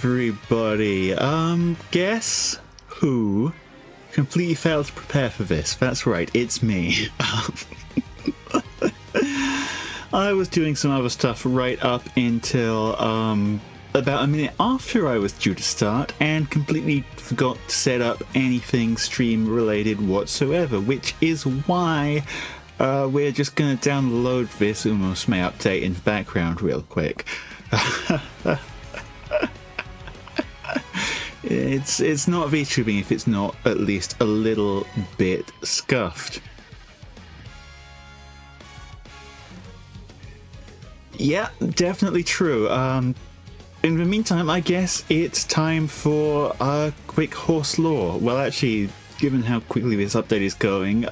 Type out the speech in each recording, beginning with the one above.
everybody. Guess who completely failed to prepare for this? That's right, it's me. I was doing some other stuff right up until about a minute after I was due to start and completely forgot to set up anything stream related whatsoever, which is why we're just going to download this Umamusume update in the background real quick. It's not VTubing if it's not at least a little bit scuffed. Yeah, definitely true. In the meantime, I guess it's time for a quick horse lore. Well, actually, given how quickly this update is going,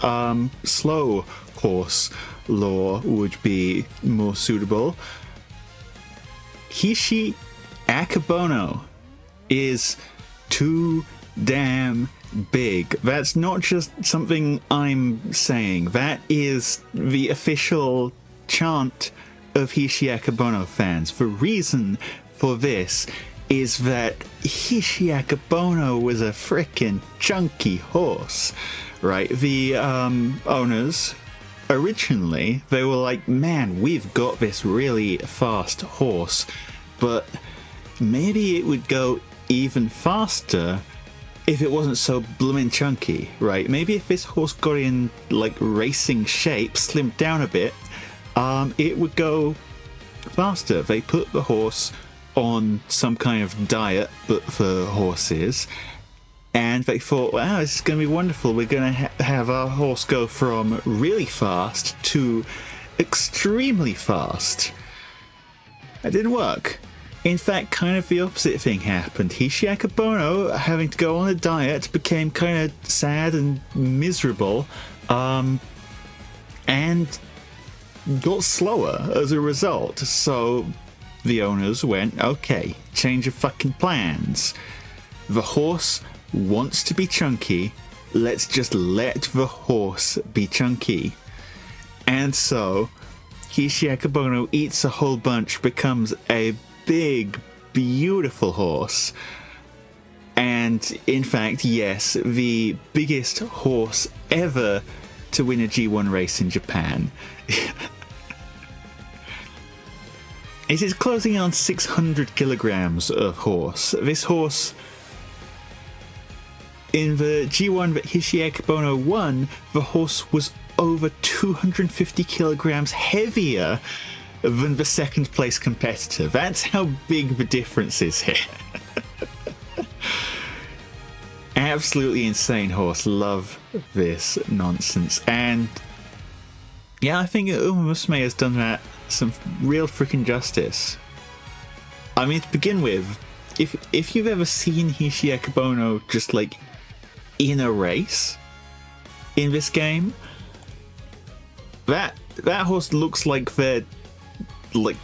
slow horse lore would be more suitable. Hishi Akebono is too damn big. That's not just something I'm saying. That is the official chant of Hishi Akebono fans. The reason for this is that Hishi Akebono was a frickin' chunky horse, right? The owners, originally, they were like, man, we've got this really fast horse, but maybe it would go even faster if it wasn't so bloomin' chunky, right? Maybe if this horse got in, like, racing shape, slimmed down a bit, it would go faster. They put the horse on some kind of diet, but for horses, and they thought, wow, this is going to be wonderful. We're going to have our horse go from really fast to extremely fast. That didn't work. In fact, kind of the opposite thing happened. Hishi Akebono, having to go on a diet, became kind of sad and miserable, and got slower as a result. So the owners went, okay, change of fucking plans. The horse wants to be chunky, let's just let the horse be chunky. And so Hishi Akebono eats a whole bunch, becomes a big, beautiful horse. And in fact, yes, the biggest horse ever to win a G1 race in Japan. It is closing in on 600 kilograms of horse. This horse, in the G1 that Hishi Akebono won, the horse was over 250 kilograms heavier than the second place competitor. That's how big the difference is here. Absolutely insane horse. Love this nonsense. And yeah, I think Umamusume has done that some real freaking justice. I mean, to begin with, if you've ever seen Hishi Akebono just like in a race in this game, that horse looks like they're like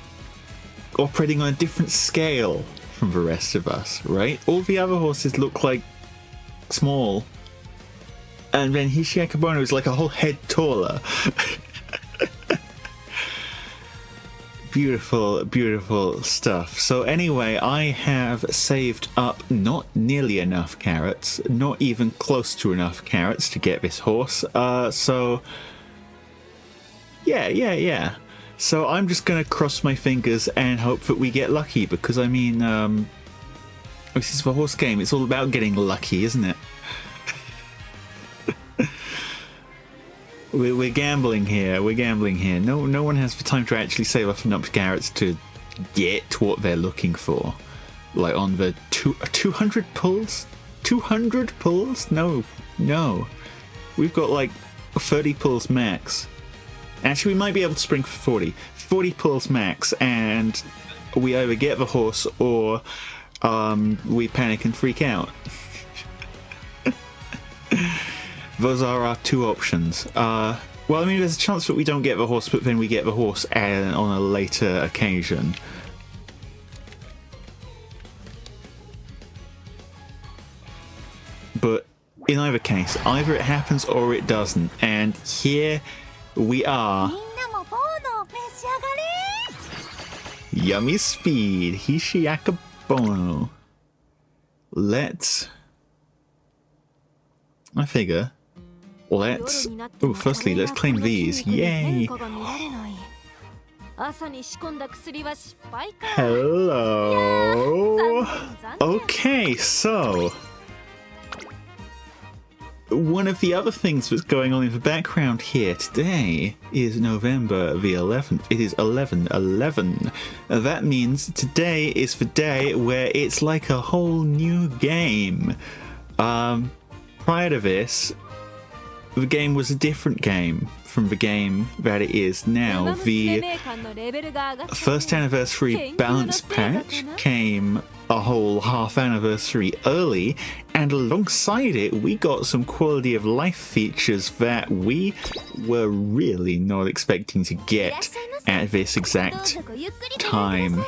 operating on a different scale from the rest of us, right? All the other horses look like small, and then Hishi Akebono is like a whole head taller. Beautiful, beautiful stuff. So anyway, I have saved up not nearly enough carrots, not even close to enough carrots to get this horse. So yeah. So I'm just gonna cross my fingers and hope that we get lucky, because I mean, this is a horse game. It's all about getting lucky, isn't it? We're gambling here. No one has the time to actually save up enough carrots to get what they're looking for. Like on the 200 pulls? 200 pulls? No. We've got like 30 pulls max. Actually, we might be able to spring for 40. 40 pulls max, and we either get the horse or we panic and freak out. Those are our two options. Well, I mean, there's a chance that we don't get the horse, but then we get the horse on a later occasion. But in either case, either it happens or it doesn't. And here we are. Yummy speed, Hishi Akebono. let's... I figure... Let's... Oh, firstly, let's claim these. Yay! Hello! Okay, so... One of the other things that's going on in the background here today is November the 11th. It is 11/11. That means today is the day where it's like a whole new game. Prior to this, the game was a different game from the game that it is now. The first anniversary balance patch came a whole half anniversary early, and alongside it we got some quality of life features that we were really not expecting to get at this exact time.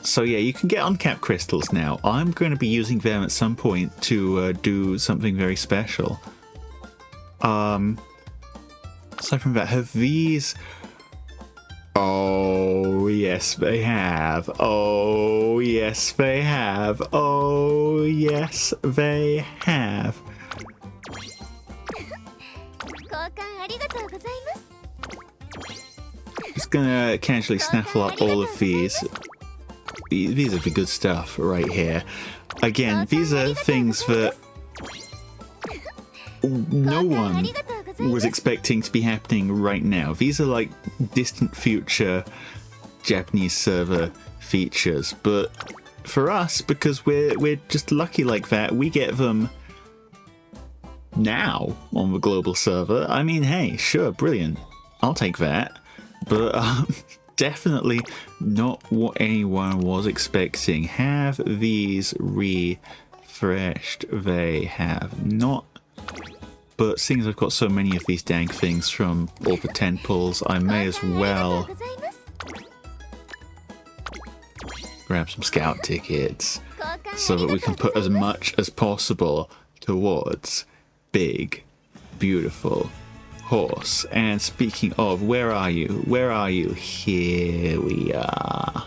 So yeah, you can get uncapped crystals now. I'm going to be using them at some point to do something very special. Aside from that, have these... Oh, yes, they have. Oh, yes, they have. Oh, yes, they have. Just gonna casually snaffle up all of these. These are the good stuff right here. Again, these are things that no one was expecting to be happening right now. These are like distant future Japanese server features, but for us, because we're just lucky like that, we get them now on the global server. I mean, hey, sure, brilliant. I'll take that. But definitely not what anyone was expecting. Have these refreshed? They have not. But seeing as I've got so many of these dang things from all the temples, I may as well grab some scout tickets so that we can put as much as possible towards big, beautiful horse. And speaking of, where are you? Where are you? Here we are.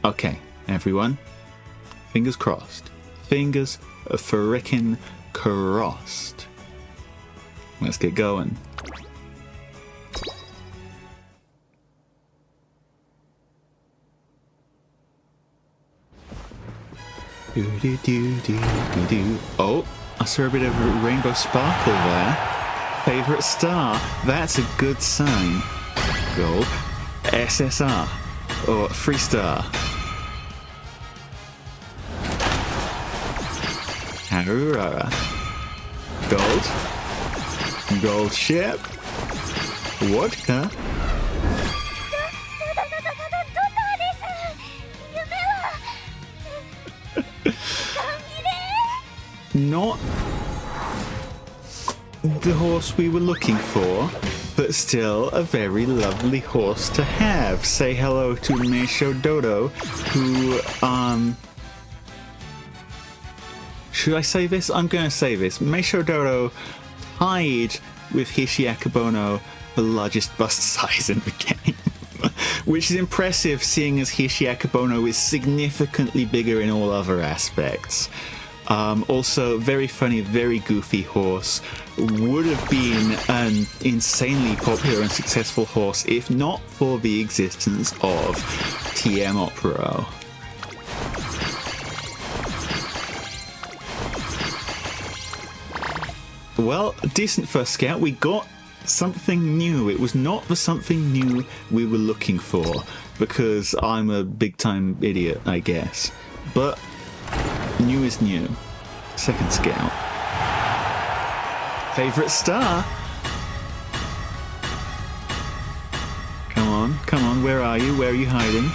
Okay, everyone. Fingers crossed. Fingers frickin' crossed. Let's get going. Oh, I saw a bit of a rainbow sparkle there. Favorite star. That's a good sign. Gold. SSR. Or free star. Aurora. Gold. Gold ship. Vodka. Not the horse we were looking for, but still a very lovely horse to have. Say hello to Meisho Dodo, who, should I say this? I'm going to say this. Meisho Dodo tied with Hishi Akebono the largest bust size in the game. Which is impressive, seeing as Hishi Akebono is significantly bigger in all other aspects. Also, very funny, very goofy horse. Would have been an insanely popular and successful horse if not for the existence of TM Opero. Well, decent first scout. We got something new. It was not the something new we were looking for, because I'm a big-time idiot, I guess. But new is new. Second scout. Favorite star? Come on, where are you? Where are you hiding?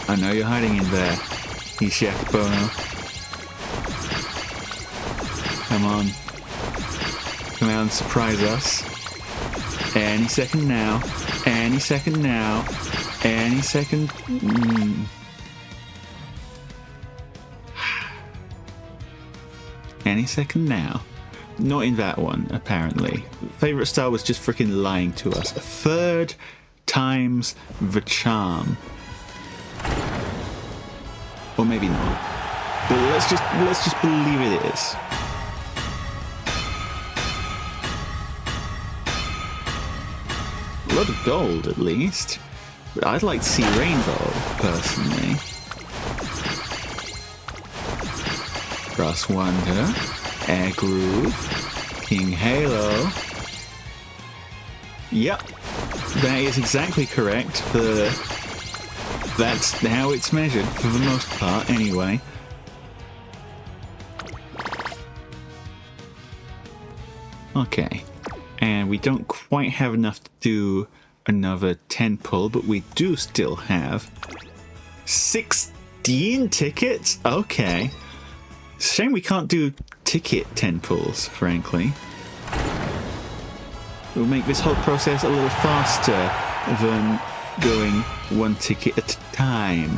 I know you're hiding in there, Hishi Akebono. Come on. Come out and surprise us. Any second now. Any second now. Any second... Any second now. Not in that one, apparently. Favorite star was just freaking lying to us. A third times the charm. Or maybe not. But let's just believe it is. A lot of gold, at least. But I'd like to see rainbow, personally. Brass Wonder, Air Groove, King Halo. Yep, that is exactly correct. That's how it's measured, for the most part, anyway. Okay, and we don't quite have enough to do another 10 pull, but we do still have 16 tickets? Okay. Shame we can't do ticket 10 pulls, frankly. It'll make this whole process a little faster than going one ticket at a time.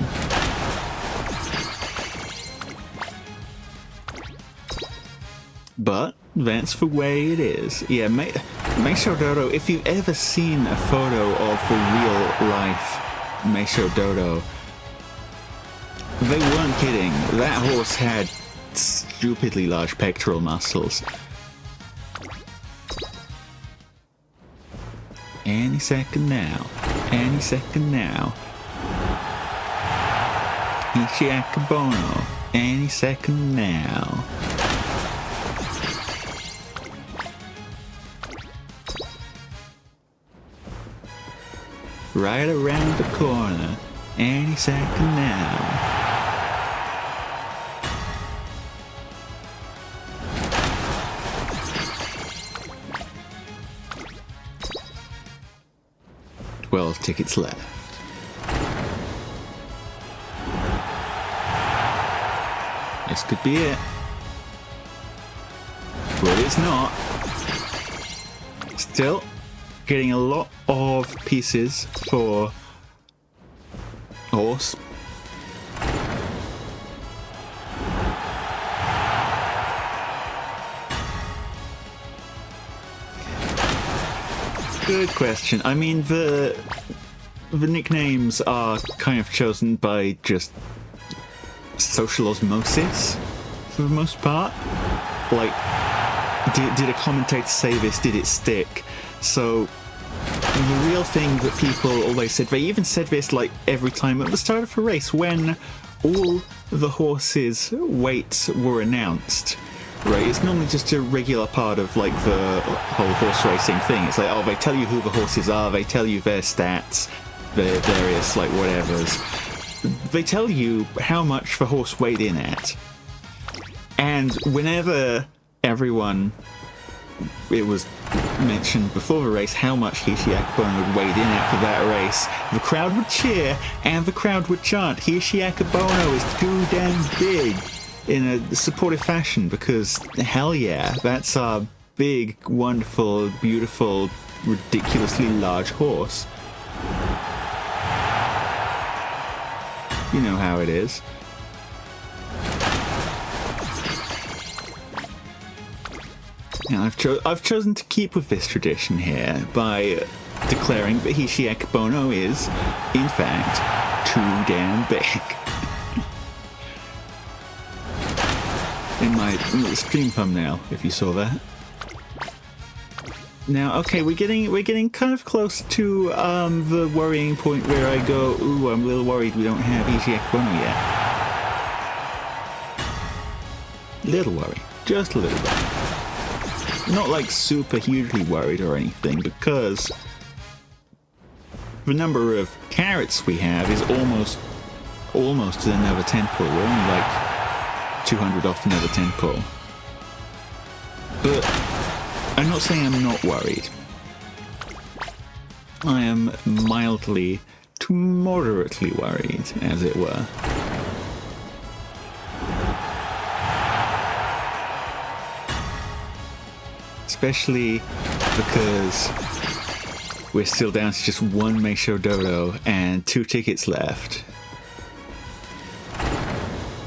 But that's the way it is. Yeah, Meisho Dodo, if you've ever seen a photo of the real life Meisho Dodo, they weren't kidding. That horse had stupidly large pectoral muscles. Any second now. Any second now. Hishi Akebono. Any second now. Right around the corner. Any second now. Tickets left. This could be it. But it's not. Still getting a lot of pieces for horse. Good question. I mean, the nicknames are kind of chosen by just social osmosis for the most part. Like, did a commentator say this? Did it stick? So the real thing that people always said, they even said this like every time at the start of a race when all the horses' weights were announced. Right, it's normally just a regular part of like the whole horse racing thing. It's like, oh, they tell you who the horses are, they tell you their stats, their various like whatevers. They tell you how much the horse weighed in at. And whenever it was mentioned before the race how much Hishi Akebono had weighed in at for that race, the crowd would cheer and the crowd would chant, Hishi Akebono is too damn big, in a supportive fashion, because hell yeah, that's our big, wonderful, beautiful, ridiculously large horse. You know how it is. Now I've chosen to keep with this tradition here by declaring that Hishi Akebono is, in fact, too damn big. In my little stream thumbnail, if you saw that. Now, okay, we're getting kind of close to the worrying point where I go, ooh, I'm a little worried we don't have Hishi Akebono yet. Little worried, just a little bit. Not like super hugely worried or anything, because the number of carrots we have is almost another 10 pull. We're only like 200 off another 10 pull. But I'm not saying I'm not worried. I am mildly to moderately worried, as it were. Especially because we're still down to just one Meisho Dodo and 2 tickets left.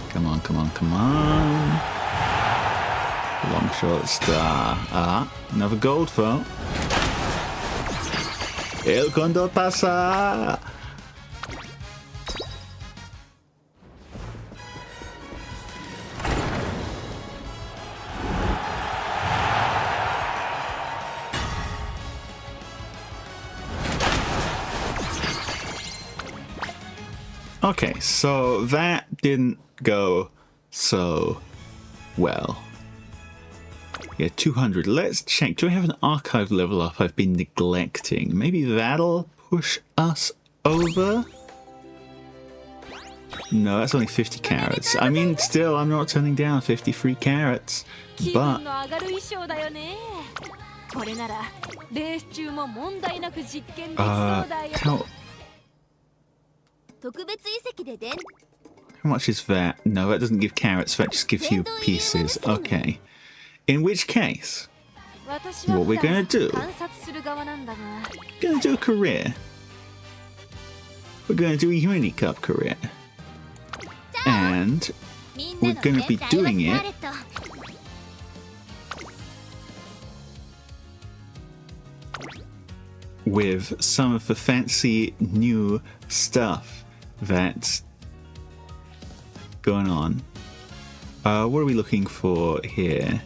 Come on, come on, come on. Long shot star. Ah, another gold phone. El Condor pasa. Okay, so that didn't go so well. Yeah, 200. Let's check. Do I have an archive level up I've been neglecting? Maybe that'll push us over? No, that's only 50 carats. I mean, still, I'm not turning down 50 free carats. But... how much is that? No, that doesn't give carats. That just gives you pieces. Okay. In which case, what we're going to do... going to do a career. We're going to do a Uni Cup career. And we're going to be doing it with some of the fancy new stuff that's going on. What are we looking for here?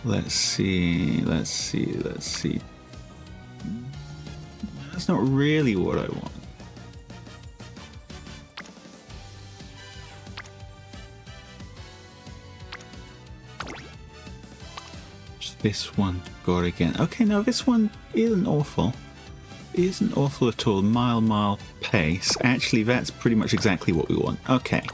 Let's see. That's not really what I want. This one got again. Okay, no, this one isn't awful. Isn't awful at all. Mile pace. Actually, that's pretty much exactly what we want. Okay.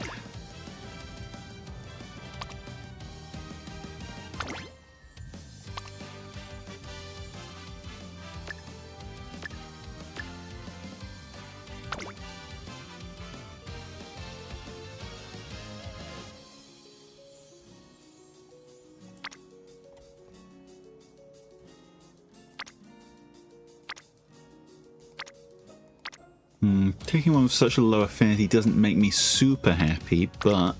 Taking one with such a low affinity doesn't make me super happy, but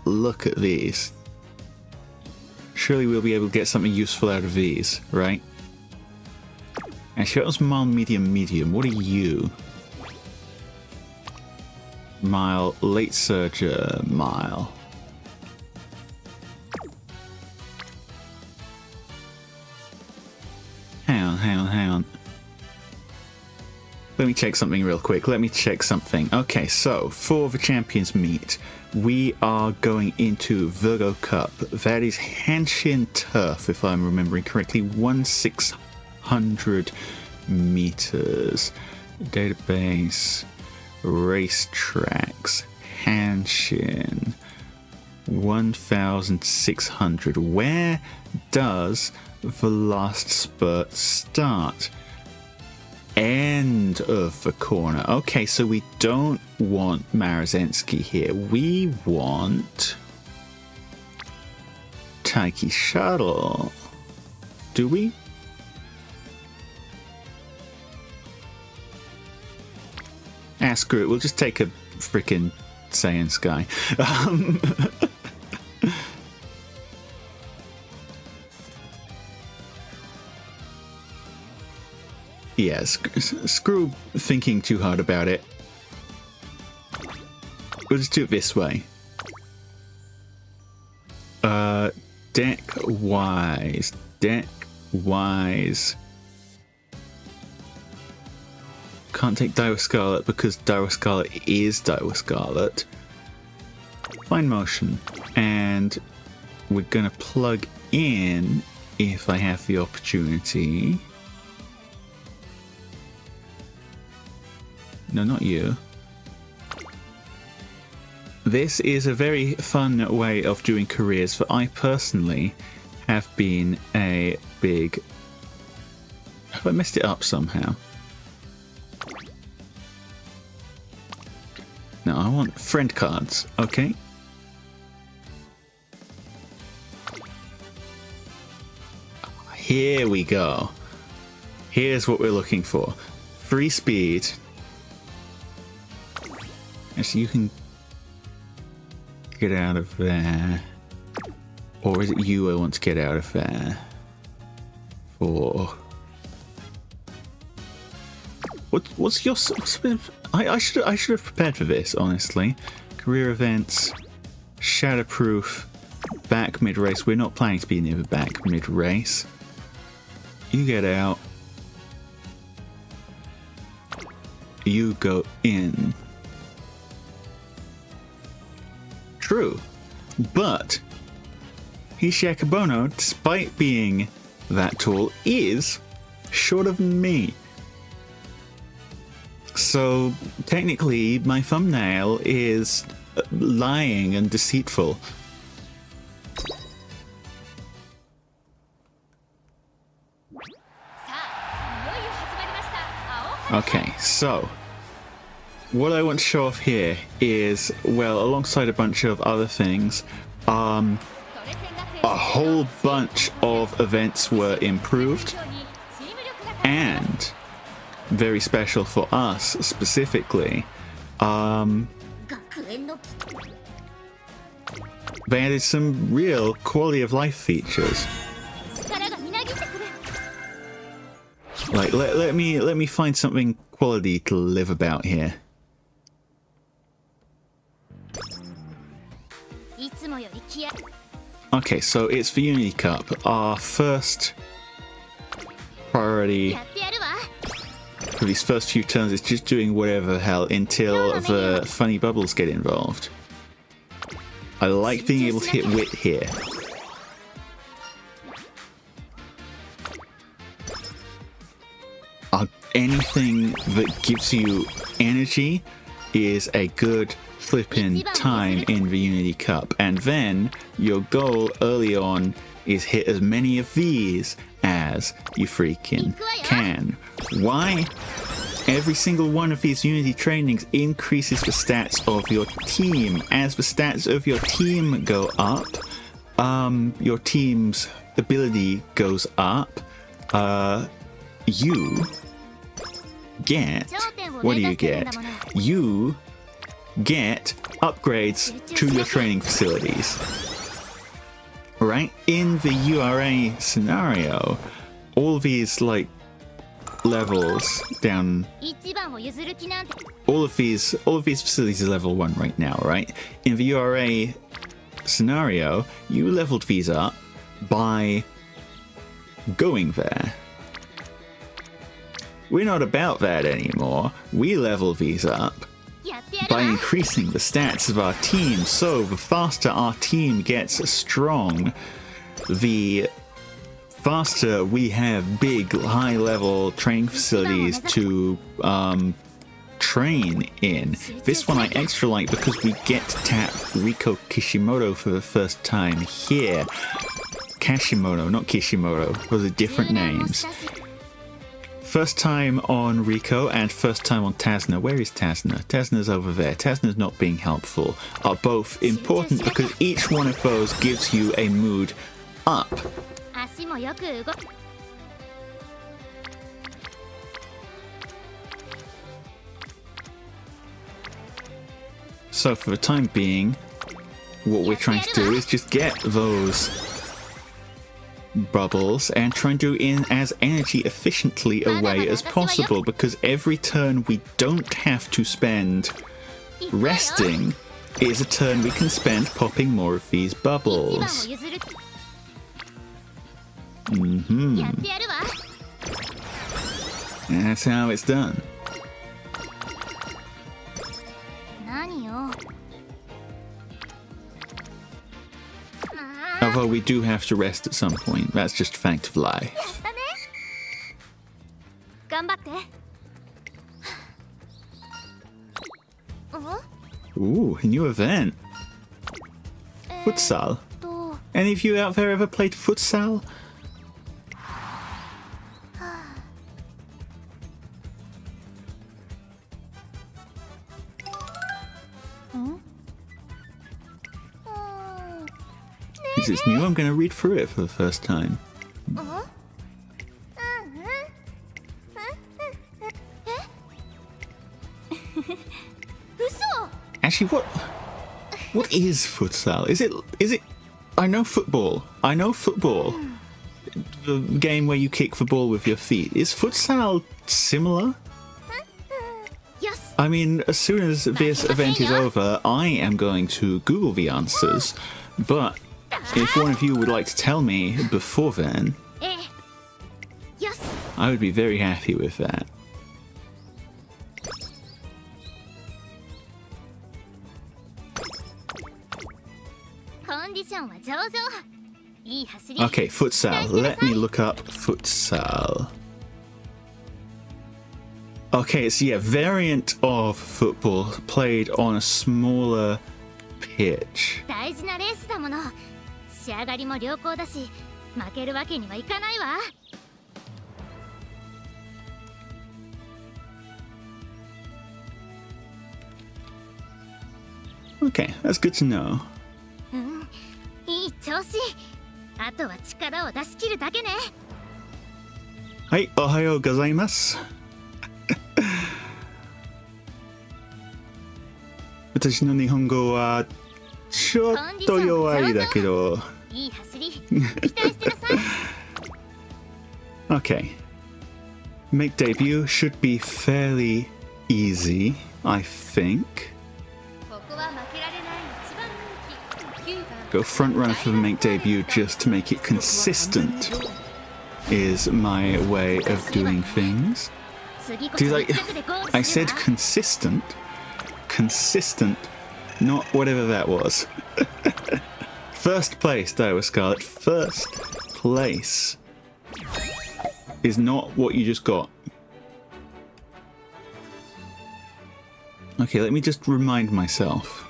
look at these. Surely we'll be able to get something useful out of these, right? Actually, that was mild, medium, medium. What are you? Mile, late surger, mile. Hang on. Let me check something real quick. Okay, so for the Champions Meet, we are going into Virgo Cup. That is Hanshin Turf, if I'm remembering correctly. 1,600 meters. Database. Racetracks. Hanshin. 1,600. Where does the last spurt start? End of the corner. Okay, so we don't want Marazensky here. We want Taiki Shuttle. Do we? Screw it. We'll just take a freaking Saiyan Sky. Yeah, screw thinking too hard about it. We'll just do it this way. Deck-wise. Can't take Daiwa Scarlet because Daiwa Scarlet is Daiwa Scarlet. Fine motion. And we're gonna plug in, if I have the opportunity... No, not you. This is a very fun way of doing careers that I personally have been a big... Have I messed it up somehow? No, I want friend cards, okay? Here we go. Here's what we're looking for. Free speed. Actually, you can get out of there. Or is it you I want to get out of there? For... What's your... I should have prepared for this, honestly. Career events, Shatterproof, back mid-race. We're not planning to be near the back mid-race. You get out. You go in. True. But Hishi Akebono, despite being that tall, is shorter than me. So technically my thumbnail is lying and deceitful. Okay, so what I want to show off here is, well, alongside a bunch of other things, a whole bunch of events were improved, and very special for us specifically, they added some real quality of life features. Like, let me find something quality to live about here. Okay, so it's the Unity Cup. Our first priority for these first few turns is just doing whatever the hell until the funny bubbles get involved. I like being able to hit wit here. Anything that gives you energy is a good flippin' time in the Unity Cup, and then your goal early on is hit as many of these as you freaking can. Why? Every single one of these Unity trainings increases the stats of your team. As the stats of your team go up, your team's ability goes up. You get... What do you get? You get upgrades to your training facilities. Right? In the URA scenario, all these, like, levels down... All of these facilities are level 1 right now, right? In the URA scenario, you leveled these up by going there. We're not about that anymore. We level these up by increasing the stats of our team, so the faster our team gets strong, the faster we have big, high-level training facilities to train in. This one I extra like because we get to tap Riko Kishimoto for the first time here. Kashimoto, not Kishimoto. Those are different names. First time on Riko and first time on Tazna. Where is Tazna? Tazna's over there. Tazna's not being helpful. Are both important because each one of those gives you a mood up. So for the time being, what we're trying to do is just get those bubbles and try and do in as energy efficiently a way as possible, because every turn we don't have to spend resting is a turn we can spend popping more of these bubbles. And that's how it's done. Although we do have to rest at some point. That's just a fact of life. Ooh, a new event. Futsal. Any of you out there ever played futsal? This is new. I'm going to read through it for the first time. Actually, what is futsal? Is it? I know football. The game where you kick the ball with your feet. Is futsal similar? I mean, as soon as this event is over, I am going to Google the answers, but if one of you would like to tell me before then, I would be very happy with that. Okay, futsal. Let me look up futsal. Okay, it's a variant of football played on a smaller pitch. Okay, that's good to know. Hi, ohayou gozaimasu. 私の日本語はちょっと弱いだけど。Okay. Make debut should be fairly easy, I think. Go front runner for the make debut just to make it consistent is my way of doing things. I said consistent. Consistent, not whatever that was. First place, Daiwa Scarlet. First place is not what you just got. Okay, let me just remind myself.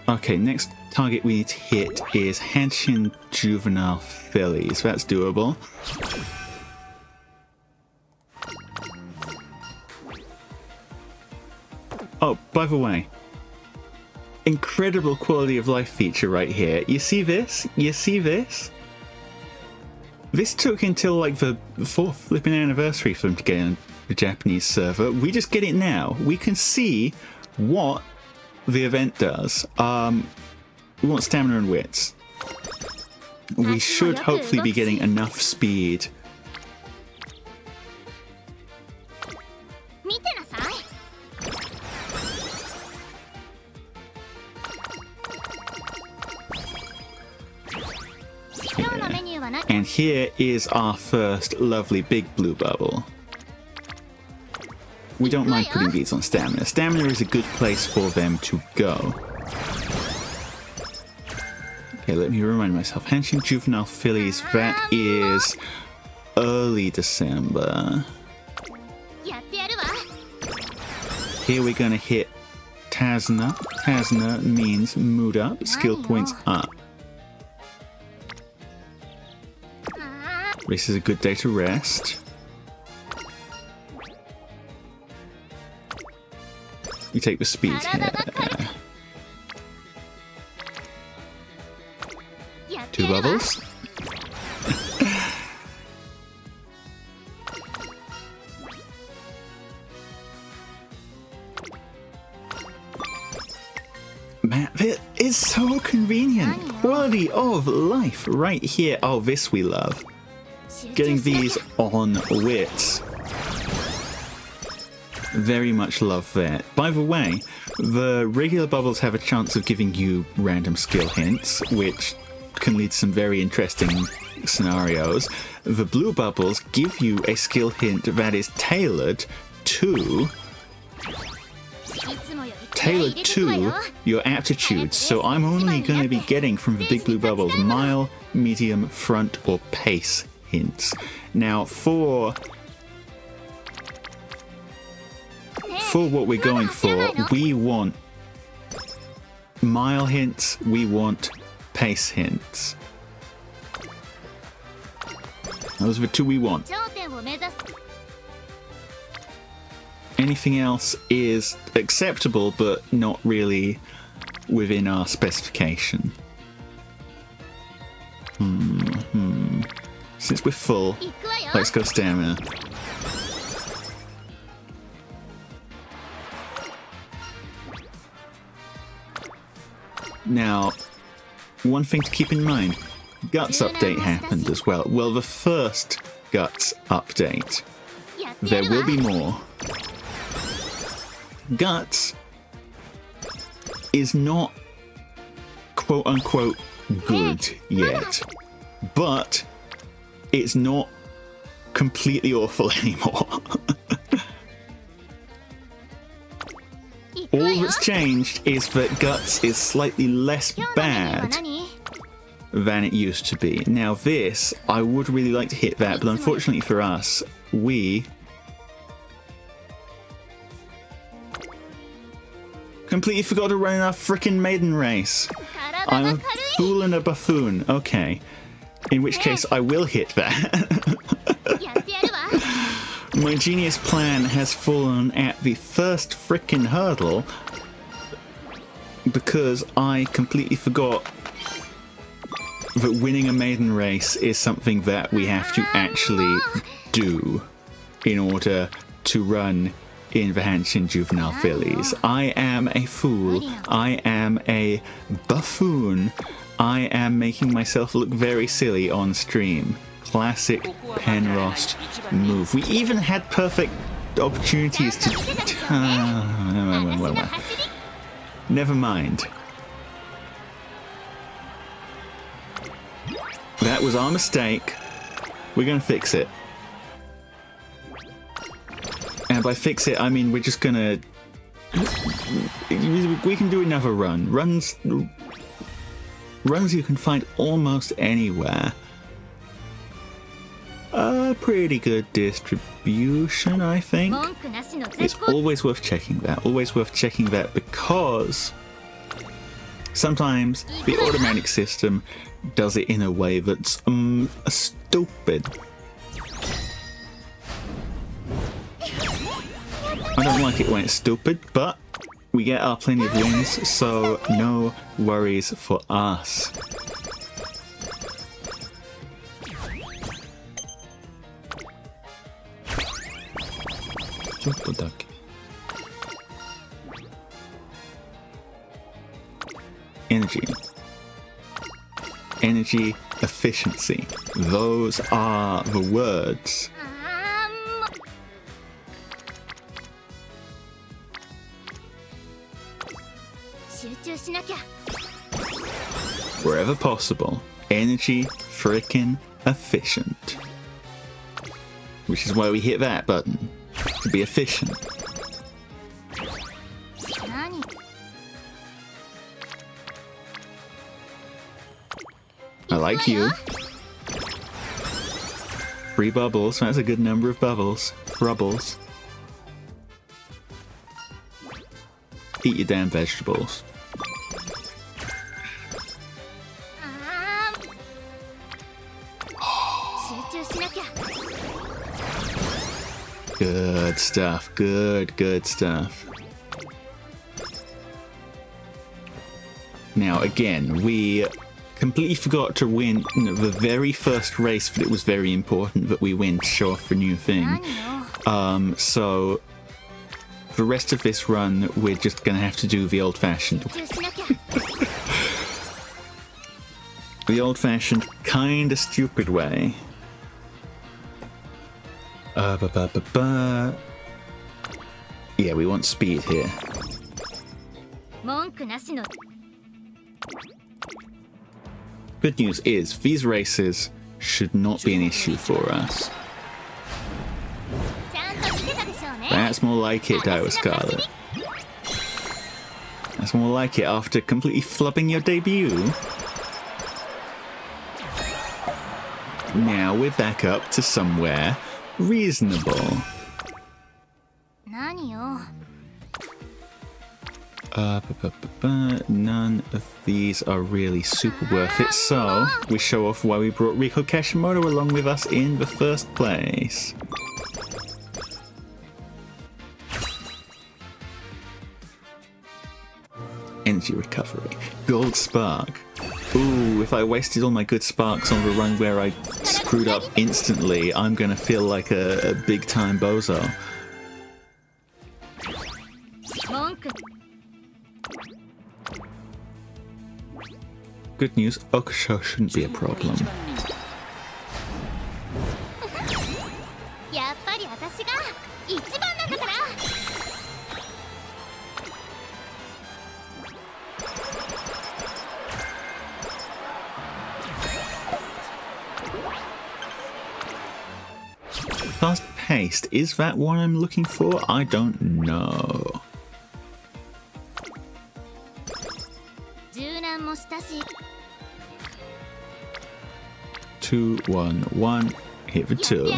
Okay, next target we need to hit is Hanshin Juvenile Fillies. That's doable. Oh, by the way, incredible quality of life feature right here. You see this? You see this? This took until like the 4th flipping anniversary for them to get on the Japanese server. We just get it now. We can see what the event does. We want stamina and wits. We should hopefully be getting enough speed. And here is our first lovely big blue bubble. We don't mind putting these on stamina. Stamina is a good place for them to go. Okay, let me remind myself. Hanshin Juvenile Fillies, that is early December. Here we're going to hit Tazna. Tazna means mood up, skill points up. This is a good day to rest. You take the speed here. 2 bubbles. Man, it is so convenient. Quality of life right here. Oh, this we love. Getting these on wits. Very much love that. By the way, the regular bubbles have a chance of giving you random skill hints, which can lead to some very interesting scenarios. The blue bubbles give you a skill hint that is tailored to your aptitudes. So I'm only going to be getting from the big blue bubbles mile, medium, front, or pace hints. Now for what we're going for, we want mile hints, we want pace hints. Those are the 2 we want. Anything else is acceptable, but not really within our specification. Since we're full, let's go stamina. Now, one thing to keep in mind, Guts update happened as well. Well, the first Guts update. There will be more. Guts is not quote-unquote good yet, but it's not completely awful anymore. All that's changed is that Guts is slightly less bad than it used to be. Now this, I would really like to hit that, but unfortunately for us, we completely forgot to run our frickin' maiden race. I'm a fool and a buffoon. Okay. In which case, I will hit that. My genius plan has fallen at the first frickin' hurdle because I completely forgot that winning a maiden race is something that we have to actually do in order to run in the Hanshin Juvenile Fillies. I am a fool. I am a buffoon. I am making myself look very silly on stream. Classic Penrost move. We even had perfect opportunities to... Never mind. That was our mistake. We're going to fix it. And by fix it, I mean we're just going to... We can do another run. Runs you can find almost anywhere. A pretty good distribution, I think. It's always worth checking that. Always worth checking that because sometimes the automatic system does it in a way that's stupid. I don't like it when it's stupid, but we get our plenty of wins, so no worries for us. Energy. Energy efficiency. Those are the words. Wherever possible, energy frickin' efficient. Which is why we hit that button. To be efficient. I like you. 3 bubbles, that's a good number of bubbles. Rubbles. Eat your damn vegetables. Good stuff. Good stuff. Now, again, we completely forgot to win the very first race, but it was very important that we win to show off the new thing. So the rest of this run, we're just going to have to do the old-fashioned. The old-fashioned, kind of stupid way. Yeah, we want speed here. Good news is, these races should not be an issue for us. That's more like it, Dire Scarlet. That's more like it after completely flubbing your debut. Now we're back up to somewhere reasonable. None of these are really super worth it, so we show off why we brought Riko Kashimoto along with us in the first place. Energy recovery. Gold spark. Ooh, if I wasted all my good sparks on the run where I screwed up instantly, I'm gonna feel like a big time bozo. Good news, Okusho shouldn't be a problem. haste. Is that what I'm looking for? I don't know. 2, 1, 1. Hit for 2.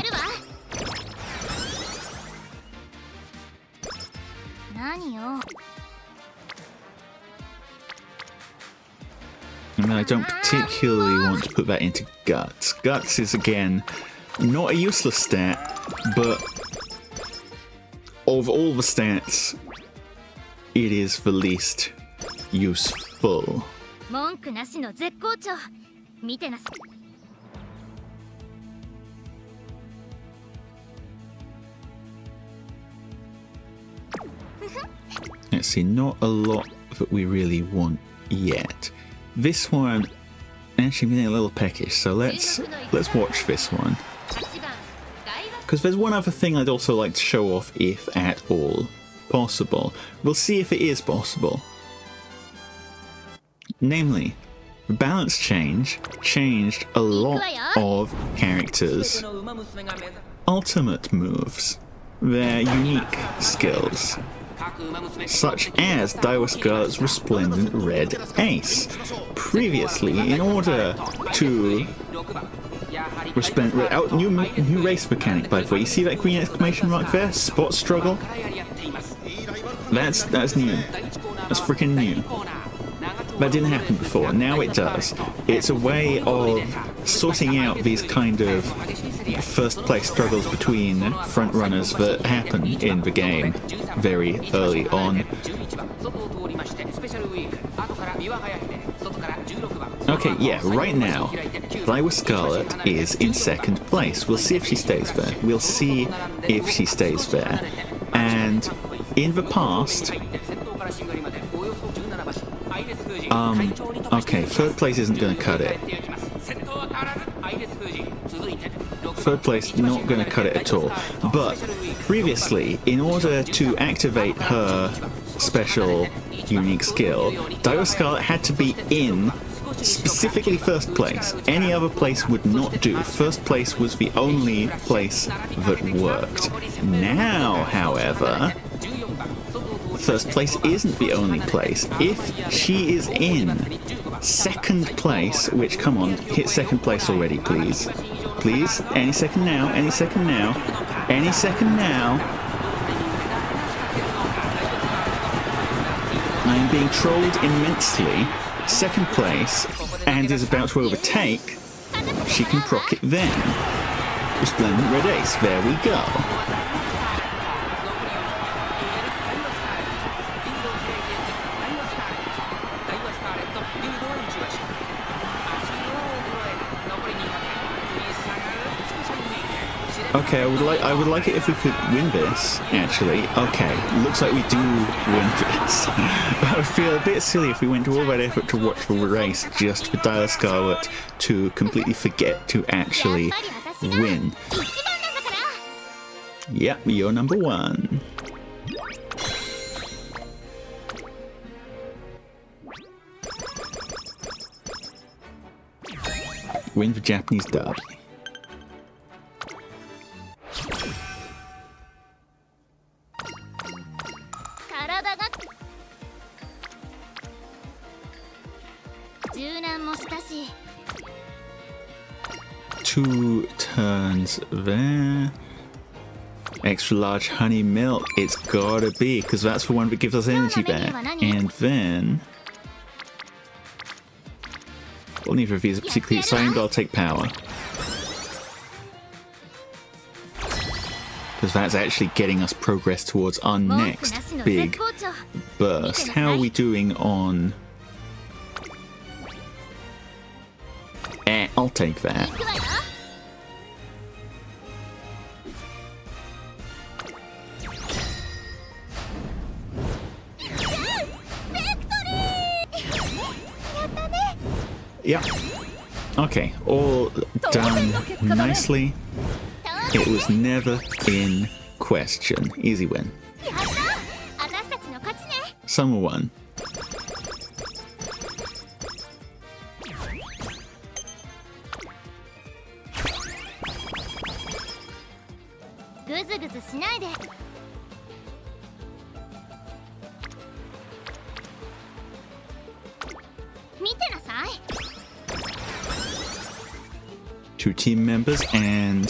I mean, I don't particularly want to put that into Guts. Guts is, again, not a useless stat, but of all the stats, it is the least useful. Let's see, not a lot that we really want yet. This one actually being a little peckish, so let's watch this one. Because there's one other thing I'd also like to show off, if at all possible. We'll see if it is possible. Namely, the balance change changed a lot of characters' ultimate moves, their unique skills, such as Daiwa Scarlet's Resplendent Red Ace. Previously, in order to Resplendent Red... Oh, new race mechanic, by the way. You see that green exclamation mark there? Spot struggle? That's new. That's freaking new. That didn't happen before. Now it does. It's a way of sorting out these kind of first place struggles between front runners that happen in the game very early on. Okay, yeah, right now, Daiwa Scarlet is in second place. We'll see if she stays there. We'll see if she stays there. And in the past... okay, third place isn't going to cut it. Third place not going to cut it at all. But previously, in order to activate her special unique skill, Daiwa Scarlet had to be in specifically first place. Any other place would not do. First place was the only place that worked. Now, however, first place isn't the only place. If she is in second place, which, come on, hit second place already, please. Please, any second now, any second now, any second now. I am being trolled immensely. Second place, and is about to overtake. She can proc it then. Resplendent Red Ace, there we go. Okay, I would like it if we could win this, actually. Okay, looks like we do win this. I would feel a bit silly if we went to all that effort to watch the race just for Daiwa Scarlet to completely forget to actually win. Yep, you're number 1. Win the Japanese derby. Two turns there. Extra large honey milk. It's gotta be, because that's the one that gives us energy back. And then... well, neither of these are particularly exciting, but I'll take power. Because that's actually getting us progress towards our next big burst. How are we doing on... I'll take that. Yeah. Okay, all done nicely. It was never in question. Easy win. Summer 1. ずぐずしないで。見てなさい。 2 team members and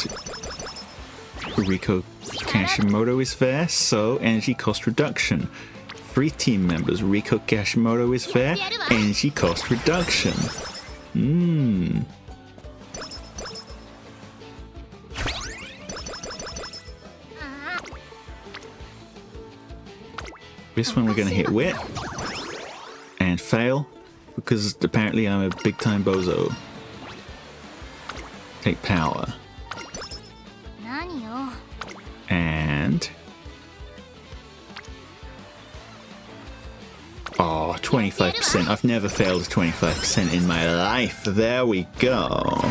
Riko Kashimoto is there, so energy cost reduction. 3 team members, Riko Kashimoto is there, energy cost reduction. This one we're gonna hit wit and fail because apparently I'm a big time bozo. Take power. 何よ。 And oh, 25%. I've never failed 25% in my life. There we go.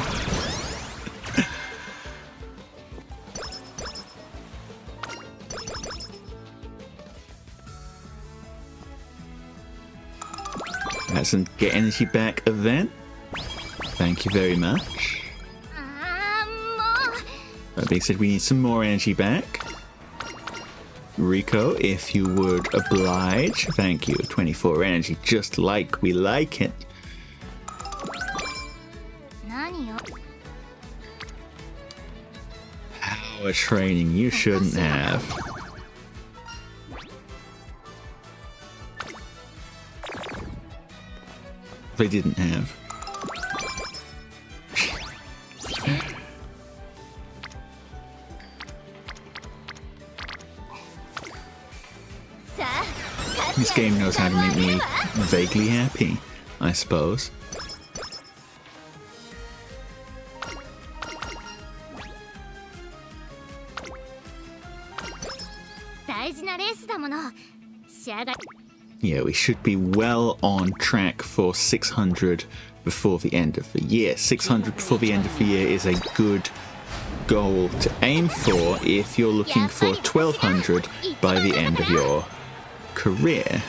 That's a get energy back event. Thank you very much. ああ、もう。 That being said, we need some more energy back. Riko, if you would oblige. Thank you. 24 energy, just like we like it. 何よ。 Power training you shouldn't have. They didn't have. さあ、 This game knows how to make me vaguely happy, I suppose. 大事なレースだもの。仕上がり。 Yeah, we should be well on track for 600 before the end of the year. 600 before the end of the year is a good goal to aim for if you're looking for 1200 by the end of your career.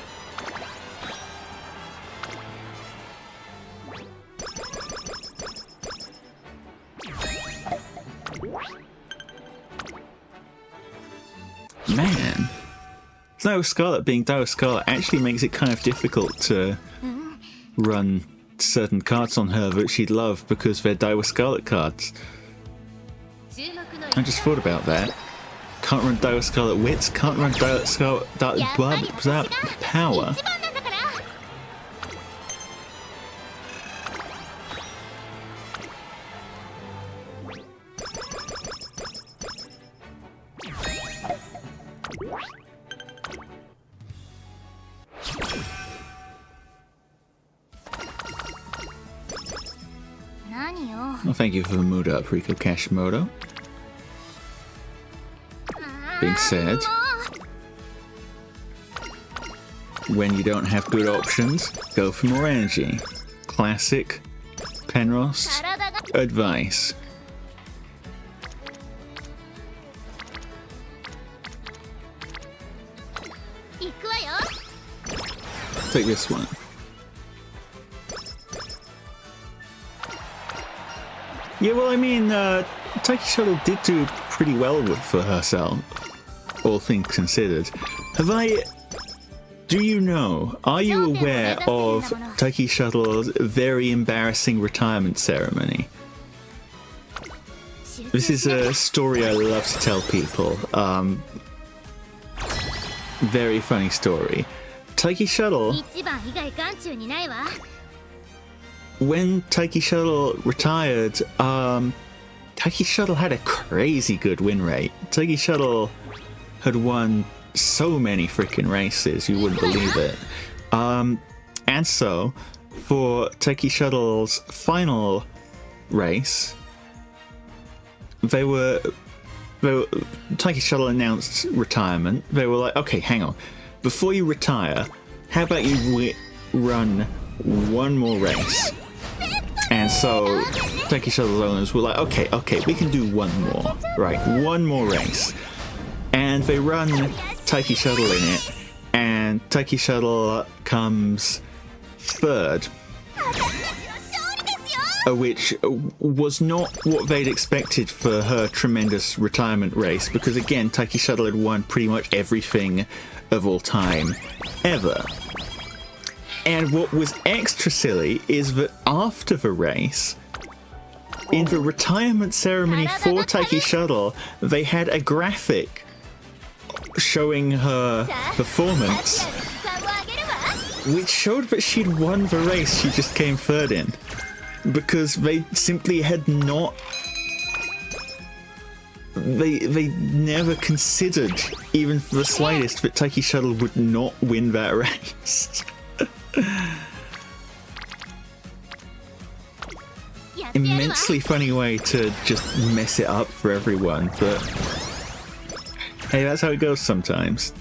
Man. Dio Scarlet being Dio Scarlet actually makes it kind of difficult to run certain cards on her that she'd love because they're Dio Scarlet cards. I just thought about that. Can't run Dio Scarlet Wits, can't run Dio Scarlet Power. Well, thank you for the mood up, Riko Kashimoto. Being said, when you don't have good options, go for more energy. Classic Penrose advice. Take this one. Yeah, well, I mean, Taiki Shuttle did do pretty well for herself, all things considered. Do you know, are you aware of Taiki Shuttle's very embarrassing retirement ceremony? This is a story I love to tell people. Very funny story. Taiki Shuttle... When Taiki Shuttle retired, Taiki Shuttle had a crazy good win rate. Taiki Shuttle had won so many freaking races, you wouldn't believe it. And so, for Taiki Shuttle's final race, Taiki Shuttle announced retirement. They were like, okay, hang on. Before you retire, how about you run one more race? And so Taiki Shuttle owners were like, okay, we can do one more. Right, one more race. And they run Taiki Shuttle in it, and Taiki Shuttle comes third. which was not what they'd expected for her tremendous retirement race, because again, Taiki Shuttle had won pretty much everything of all time, ever. And what was extra silly is that after the race, in the retirement ceremony for Taiki Shuttle, they had a graphic showing her performance, which showed that she'd won the race she just came third in. Because they simply had not... They never considered, even for the slightest, that Taiki Shuttle would not win that race. Immensely funny way to just mess it up for everyone, but hey, that's how it goes sometimes.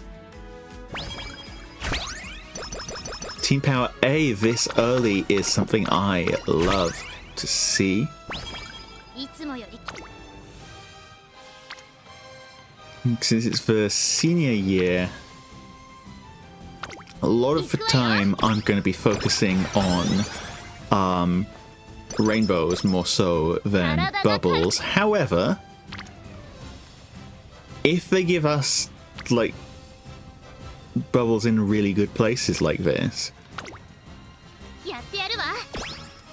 Team Power A this early is something I love to see. Since it's the senior year, a lot of the time I'm going to be focusing on rainbows more so than bubbles. However, if they give us like bubbles in really good places like this,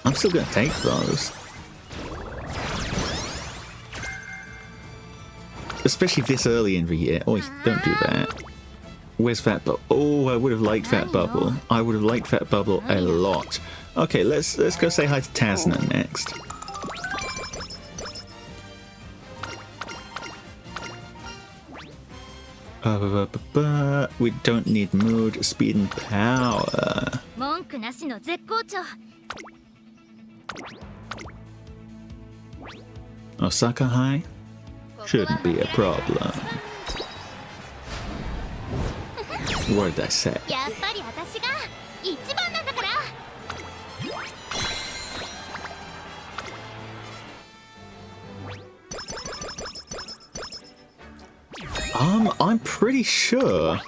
I'm still gonna take those. Especially this early in the year. Oh, don't do that. Where's that bubble? Oh, I would have liked that bubble. I would have liked that bubble a lot. Okay, let's go say hi to Tazna next. We don't need mood, speed, and power. Osaka High? Shouldn't be a problem. What did I say? I'm pretty sure.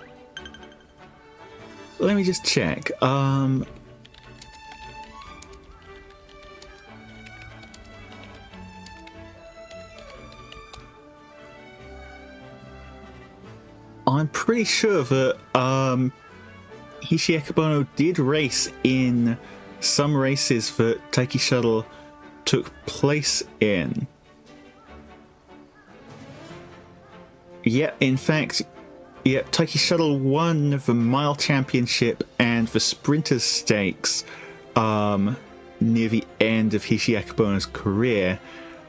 Let me just check. I'm pretty sure that Hishi Akebono did race in some races that Taiki Shuttle took place in. Yeah, in fact, yeah, Taiki Shuttle won the Mile Championship and the Sprinters Stakes near the end of Hishi Akebono's career.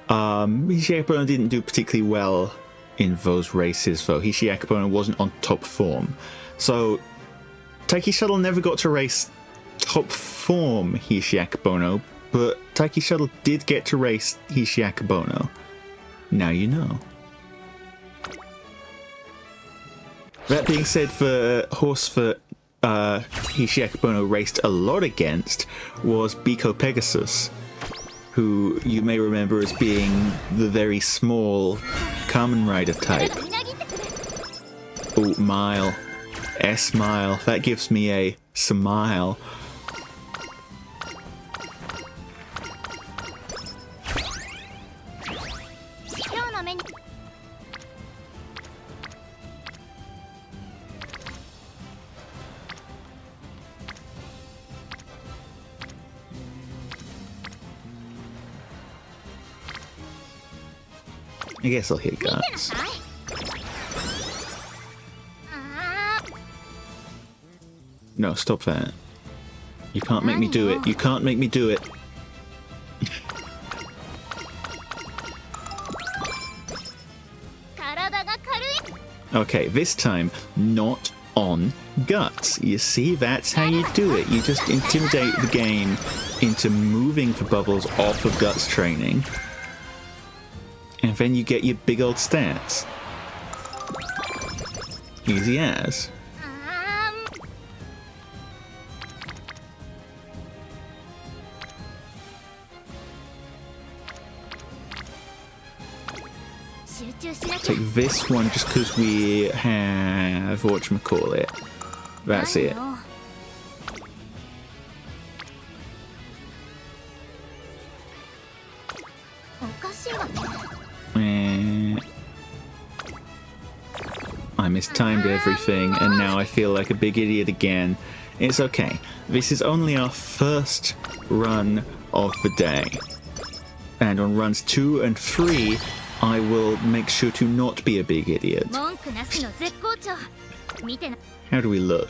Hishi Akebono didn't do particularly well in those races, though. Hishi Akebono wasn't on top form. So, Taiki Shuttle never got to race top form Hishi Akebono, but Taiki Shuttle did get to race Hishi Akebono. Now you know. That being said, the horse that Hishi Akebono raced a lot against was Biko Pegasus, who you may remember as being the very small Kamen Rider type. Oh, Mile. S-Mile. That gives me a smile. I guess I'll hit guts. No, stop that. You can't make me do it. You can't make me do it. Okay, this time, not on guts. You see, that's how you do it. You just intimidate the game into moving the bubbles off of guts training. And then you get your big old stats. Easy as. Take this one just because we have whatchamacallit. That's it. しいわね I mistimed everything, and now I feel like a big idiot again. It's okay. This is only our first run of the day. And on runs 2 and 3, I will make sure to not be a big idiot. 文句なしの絶好調見てな How do we look?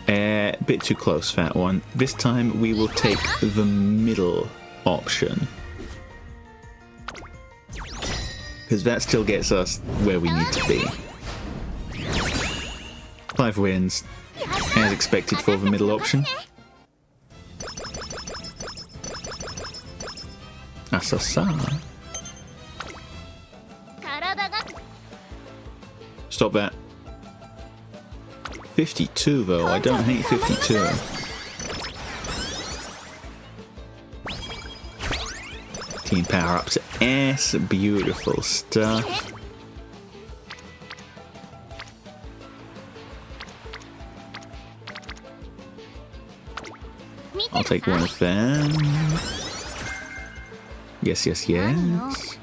A bit too close, that one. This time we will take the middle option. Because that still gets us where we need to be. 5 wins, as expected for the middle option. Asasa. 体が Stop that. 52 though, I don't hate 52. Team power up to S, beautiful stuff. I'll take one of them. Yes, yes, yes.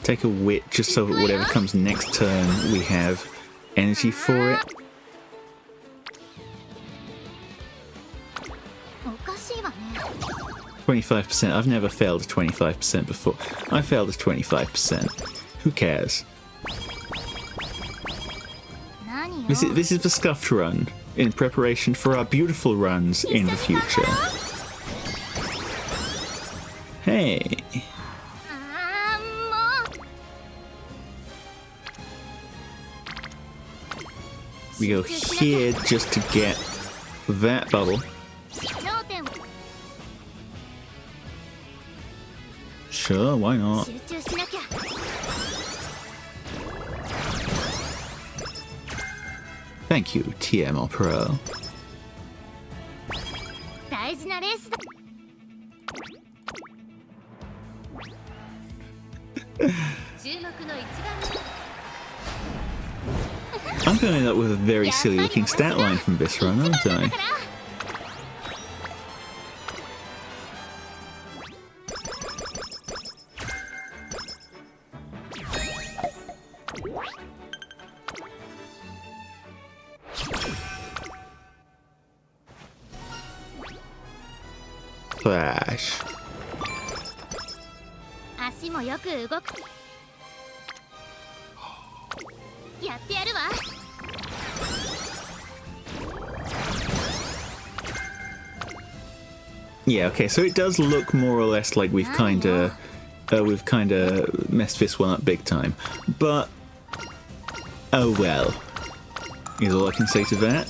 Take a wit just so that whatever comes next turn we have energy for it. おかしいわね 25%. I've never failed a 25% before. I failed a 25%. Who cares? 何よ This is the scuffed run in preparation for our beautiful runs in the future. Hey. あーもう We go here just to get that bubble. 頂点を Sure, why not? 集中しなきゃ Thank you, TMO Pro. 大事なレースだ 注目の一番 I'm going to end up with a very silly looking stat line from this run, aren't I? Flash. 足もよく動くやってやるわ Yeah, okay, so it does look more or less like we've kind of messed this one up big time. But oh well, is all I can say to that.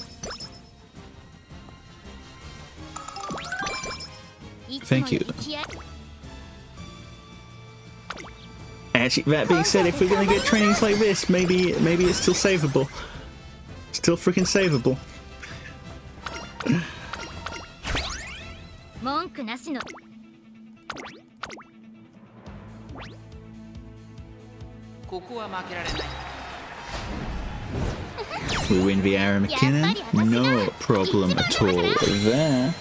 Thank you. Actually, that being said, if we're gonna get trainings like this, maybe it's still savable. Still freaking savable. 文句なしの We win the Aaron McKinnon? No problem at all there.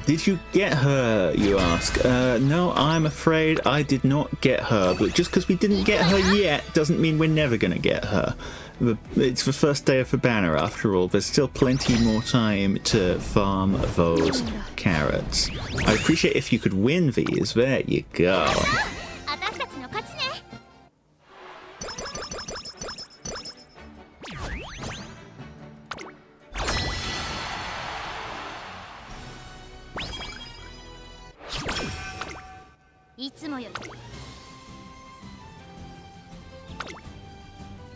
Did you get her, you ask? No, I'm afraid I did not get her. But just because we didn't get her yet doesn't mean we're never going to get her. It's the first day of the banner after all. There's still plenty more time to farm those carrots. I'd appreciate if you could win these. There you go. 私たちの勝ちね いつもより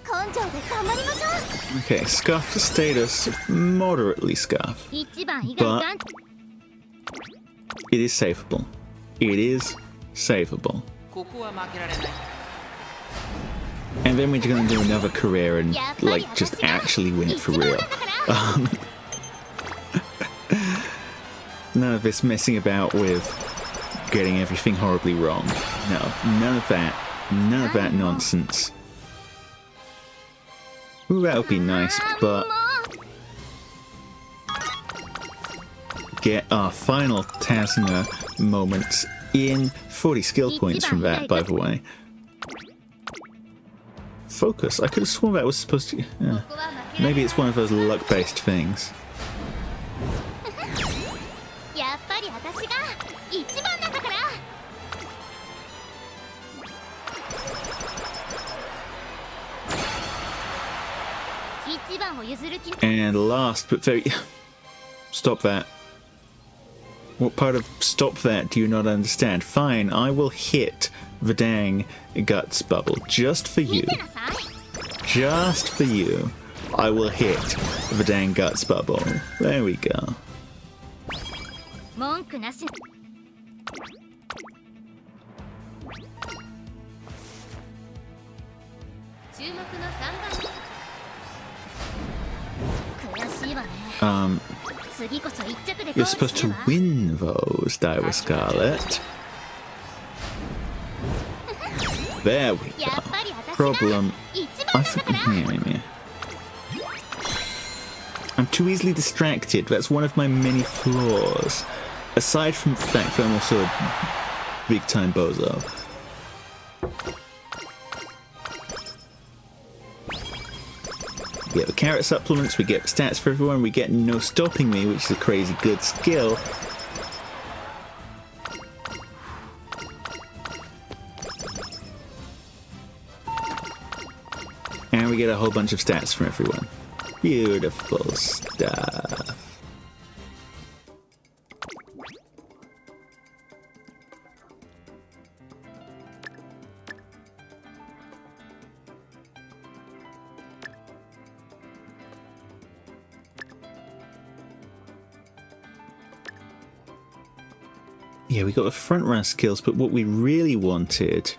こん Okay, scuff status, moderately scuff. But it is savable. It is savable. And then we're going to do another career and, like, just actually win it for real. None of this messing about with getting everything horribly wrong. No, none of that. None of that nonsense. Ooh, that would be nice, but... get our final Tazna moments in 40 skill points from that, by the way. Focus. I could have sworn that was supposed to... maybe it's one of those luck-based things. And last but very... Stop that. What part of stop that do you not understand? Fine, I will hit the dang guts bubble. Just for you. Just for you. I will hit the dang guts bubble. There we go. You're supposed to win those, Daiwa Scarlet. There we go. Problem. I'm too easily distracted. That's one of my many flaws. Aside from the fact that I'm also a big-time bozo. We get the carrot supplements, we get stats for everyone, we get no stopping me, which is a crazy good skill. And we get a whole bunch of stats from everyone. Beautiful stuff. Yeah, we got the front run skills, but what we really wanted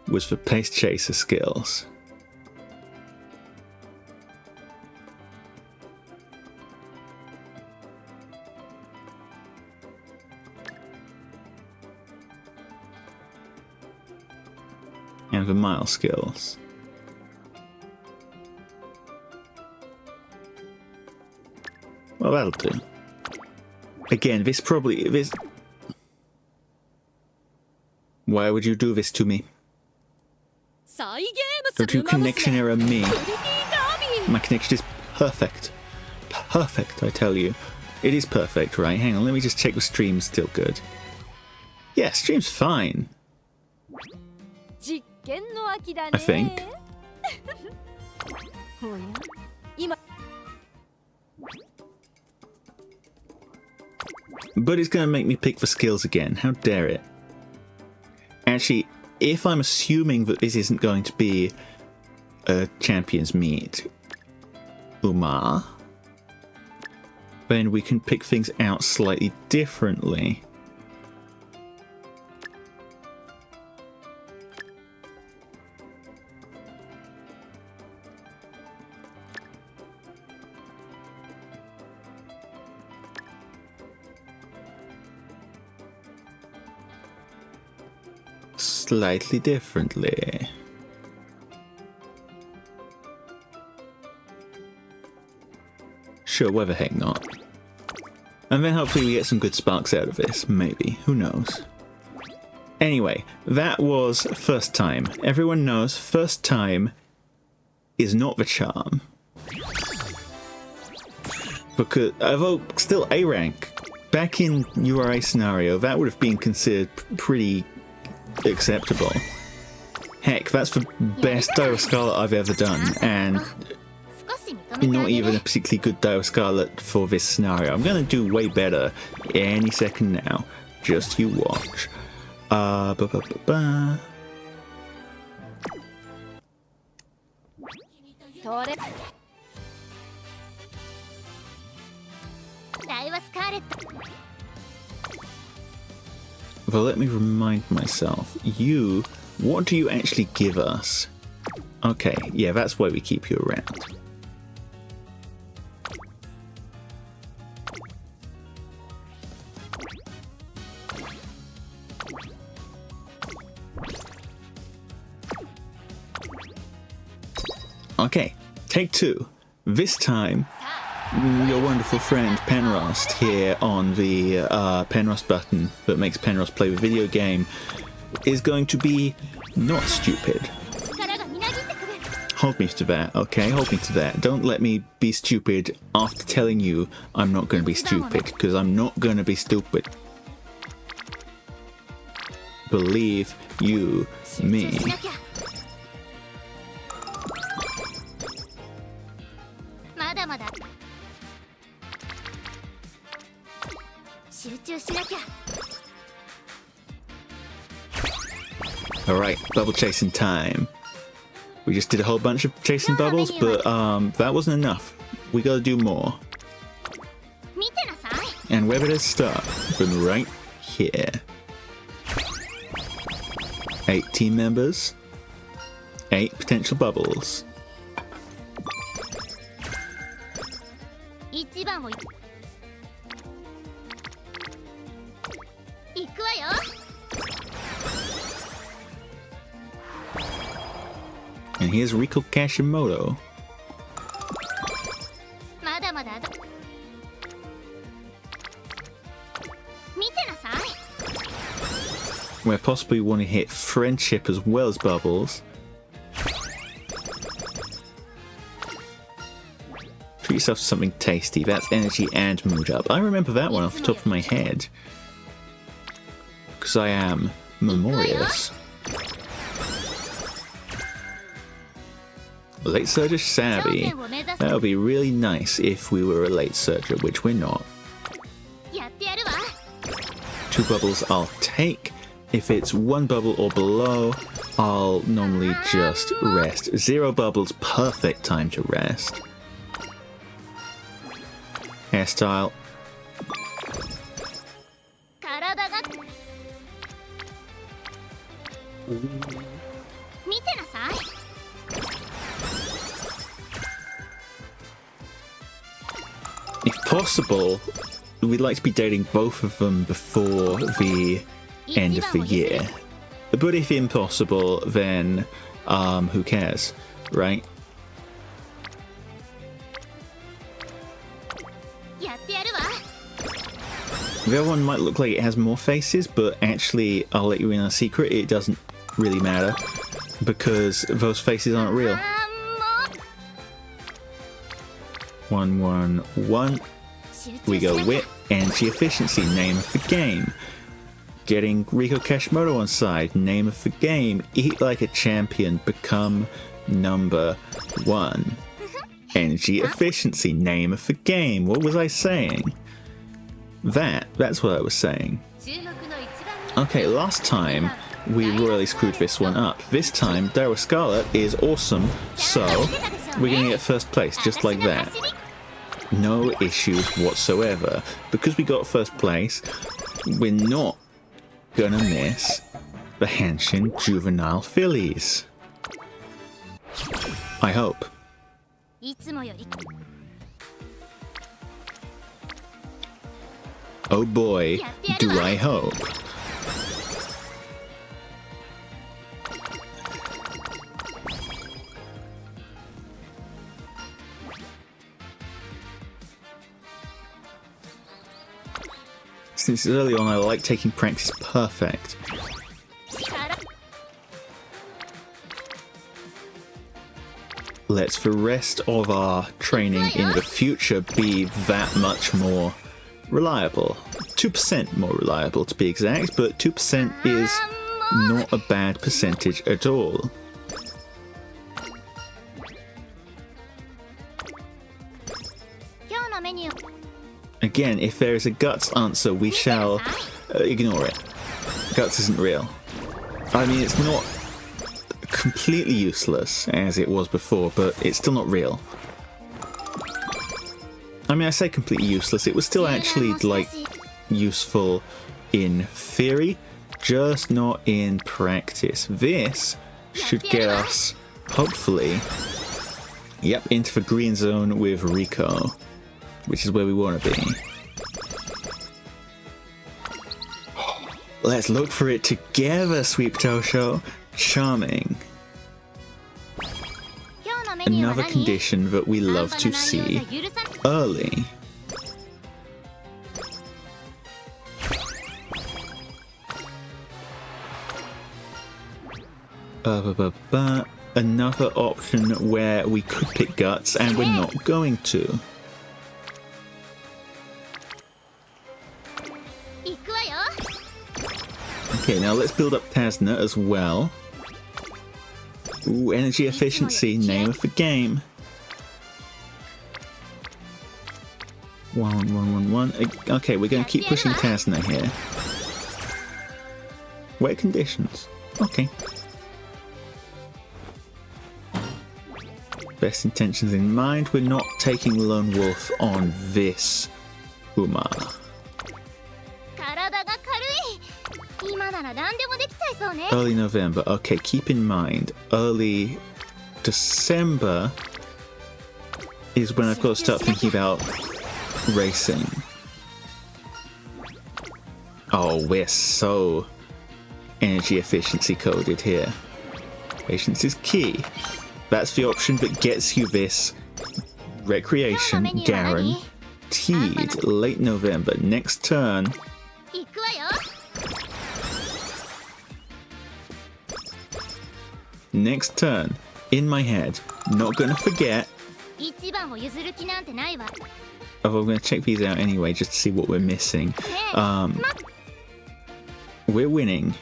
was for pace chaser skills. And the mile skills. Well, that'll do. Again, this... Why would you do this to me? Don't do connection error me. My connection is perfect. Perfect, I tell you. It is perfect, right? Hang on, let me just check the stream's still good. Yeah, stream's fine. I think. But it's going to make me pick the skills again. How dare it? Actually, if I'm assuming that this isn't going to be a Champions Meet, then we can pick things out slightly differently. Slightly differently. Sure, why the heck not? And then hopefully we get some good sparks out of this, maybe. Who knows? Anyway, that was first time. Everyone knows first time is not the charm. Because, although still A rank, back in URA scenario, that would have been considered pretty acceptable. Heck, that's the best Daiwa Scarlet I've ever done, and not even a particularly good Daiwa Scarlet for this scenario. I'm gonna do way better any second now. Just you watch. 通れライはスカーレット But let me remind myself, you, what do you actually give us? Okay, yeah, that's why we keep you around. Okay, take two. This time, your wonderful friend Penrost here on the Penrost button that makes Penrost play the video game is going to be not stupid. Hold me to that, okay? Hold me to that. Don't let me be stupid after telling you I'm not going to be stupid, because I'm not going to be stupid. Believe you me. Alright, bubble chasing time. We just did a whole bunch of chasing bubbles, but that wasn't enough. We gotta do more. And where did it start? From right here. 8 team members. 8 potential bubbles. 1番を行くわよ And here's Rico Kashimoto. まだまだ見てなさい Where possibly you want to hit friendship as well as bubbles. Treat yourself to something tasty. That's energy and mood up. I remember that one off the top of my head. Because I am memorious. Late Surger Savvy. That would be really nice if we were a late Surger, which we're not. やってやるわ 2 bubbles I'll take. If it's 1 bubble or below, I'll normally just rest. 0 bubbles, perfect time to rest. Hairstyle. 体が見てなさい If possible, we'd like to be dating both of them before the end of the year. But if impossible, then who cares, right? やってやるわ The other one might look like it has more faces, but actually, I'll let you in on a secret, it doesn't really matter, because those faces aren't real. 1, 1, 1. We go wit, energy efficiency, name of the game. Getting Rico Kashimoto on side, name of the game. Eat like a champion, become number 1. Energy efficiency, name of the game. What was I saying? That's what I was saying. Okay, last time we royally screwed this one up. This time, Daryl Scarlet is awesome, so we're gonna get first place, just like that. No issues whatsoever. Because we got first place, we're not gonna miss the Henshin Juvenile Fillies. I hope. いつもより Oh boy, do I hope. Since early on I like taking practice perfect. Let's the rest of our training in the future be that much more reliable. 2% more reliable to be exact, but 2% is not a bad percentage at all. Again, if there is a Guts answer, we shall ignore it. Guts isn't real. I mean, it's not completely useless as it was before, but it's still not real. I mean, I say completely useless. It was still actually, like, useful in theory, just not in practice. This should get us, hopefully, yep, into the green zone with Rico, which is where we want to be. Let's look for it together, Sweet Tosho. Charming. Another condition that we love to see early. Another option where we could pick guts and we're not going to. Okay, now let's build up Tazna as well. Ooh, energy efficiency, name of the game. 1. Okay, we're going to keep pushing Tazna here. Wet conditions. Okay. Best intentions in mind, we're not taking Lone Wolf on this Uma. Early November. Okay, keep in mind, early December is when I've got to start thinking about racing. Oh, we're so energy efficiency coded here. Patience is key. That's the option that gets you this recreation guaranteed. Late November. Next turn. Next turn. In my head. Not gonna forget. Oh, I'm gonna check these out anyway just to see what we're missing. We're winning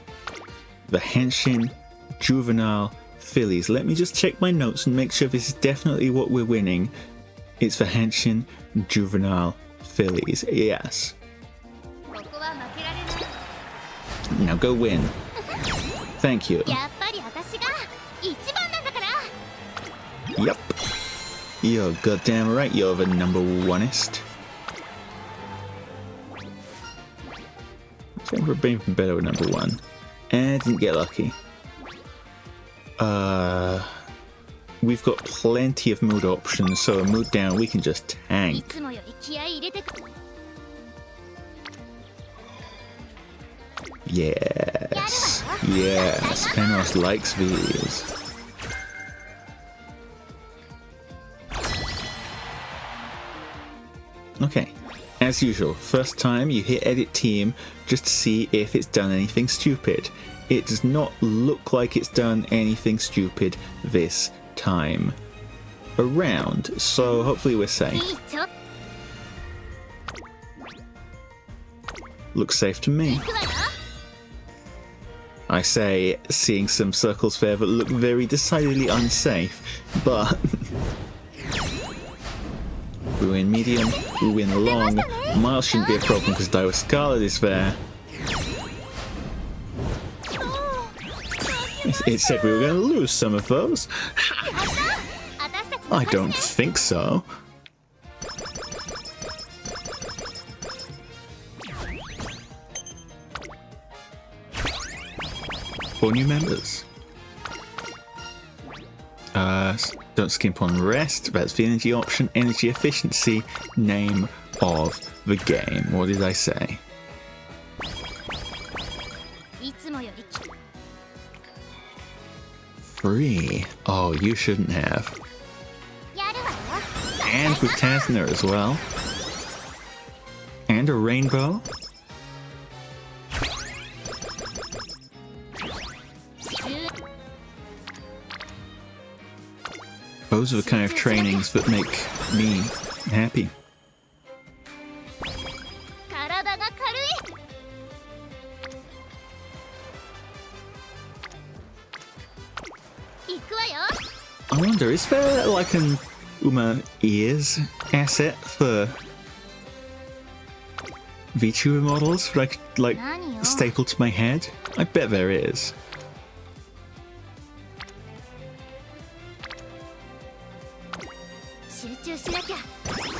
the Henshin Juvenile Fillies. Let me just check my notes and make sure this is definitely what we're winning. It's the Henshin Juvenile Fillies. Yes. Now go win. Thank you. Yep. You're goddamn right, you're the number oneist. I think we're being better with number one. And didn't get lucky. We've got plenty of mood options, so a mood down we can just tank. Yes. Yes. Penos likes these. Okay, as usual, first time you hit edit team just to see if it's done anything stupid. It does not look like it's done anything stupid this time around, so hopefully we're safe. Looks safe to me. I say, seeing some circles there that look very decidedly unsafe, but we win medium, we win long. Miles shouldn't be a problem because Daiwa Scarlet is there. It said we were going to lose some of those. I don't think so. Four new members. Don't skimp on rest. That's the energy option. Energy efficiency. Name of the game. What did I say? Free. Oh, you shouldn't have. And with Tazna as well. And a rainbow. Those are the kind of trainings that make me happy. I wonder, is there like an Uma ears asset for VTuber models that I could like staple to my head? I bet there is. 集中しなきゃ。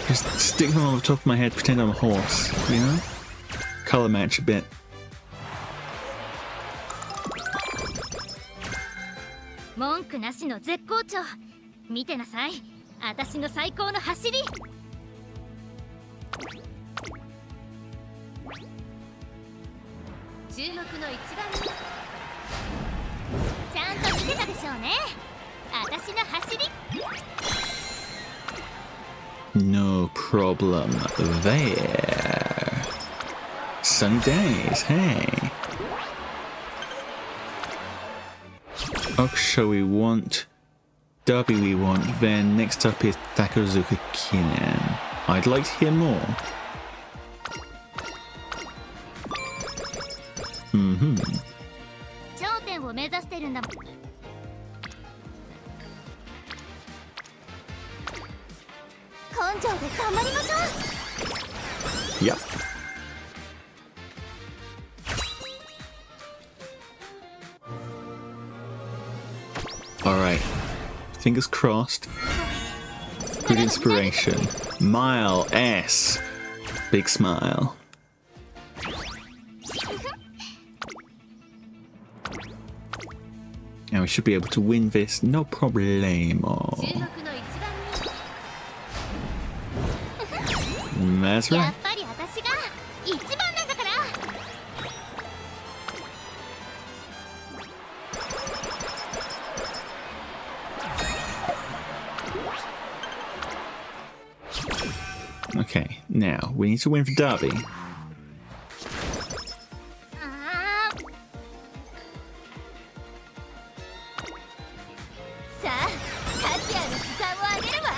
Just stick them on the top of my head, pretend I'm a horse, you know? Color match a bit. 文句なしの絶好調。見てなさい。私の最高の走り。注目の一番目。ちゃんと見てたでしょうね。私の走り。 No problem there. Sunny days, hey. Okusho we want. Derby we want. Then next up is Takazuka Kinen. I'd like to hear more. Mm-hmm. 頂点を目指してるんだ。根性で頑張りましょう。 Yep. Alright. Fingers crossed. Good inspiration. Mile S. Big smile. And we should be able to win this, no problemo. That's や right. っぱり私が一番なんだから。 Okay, now we need to win for Derby. あーさあ、価値ある時間をあげるわ。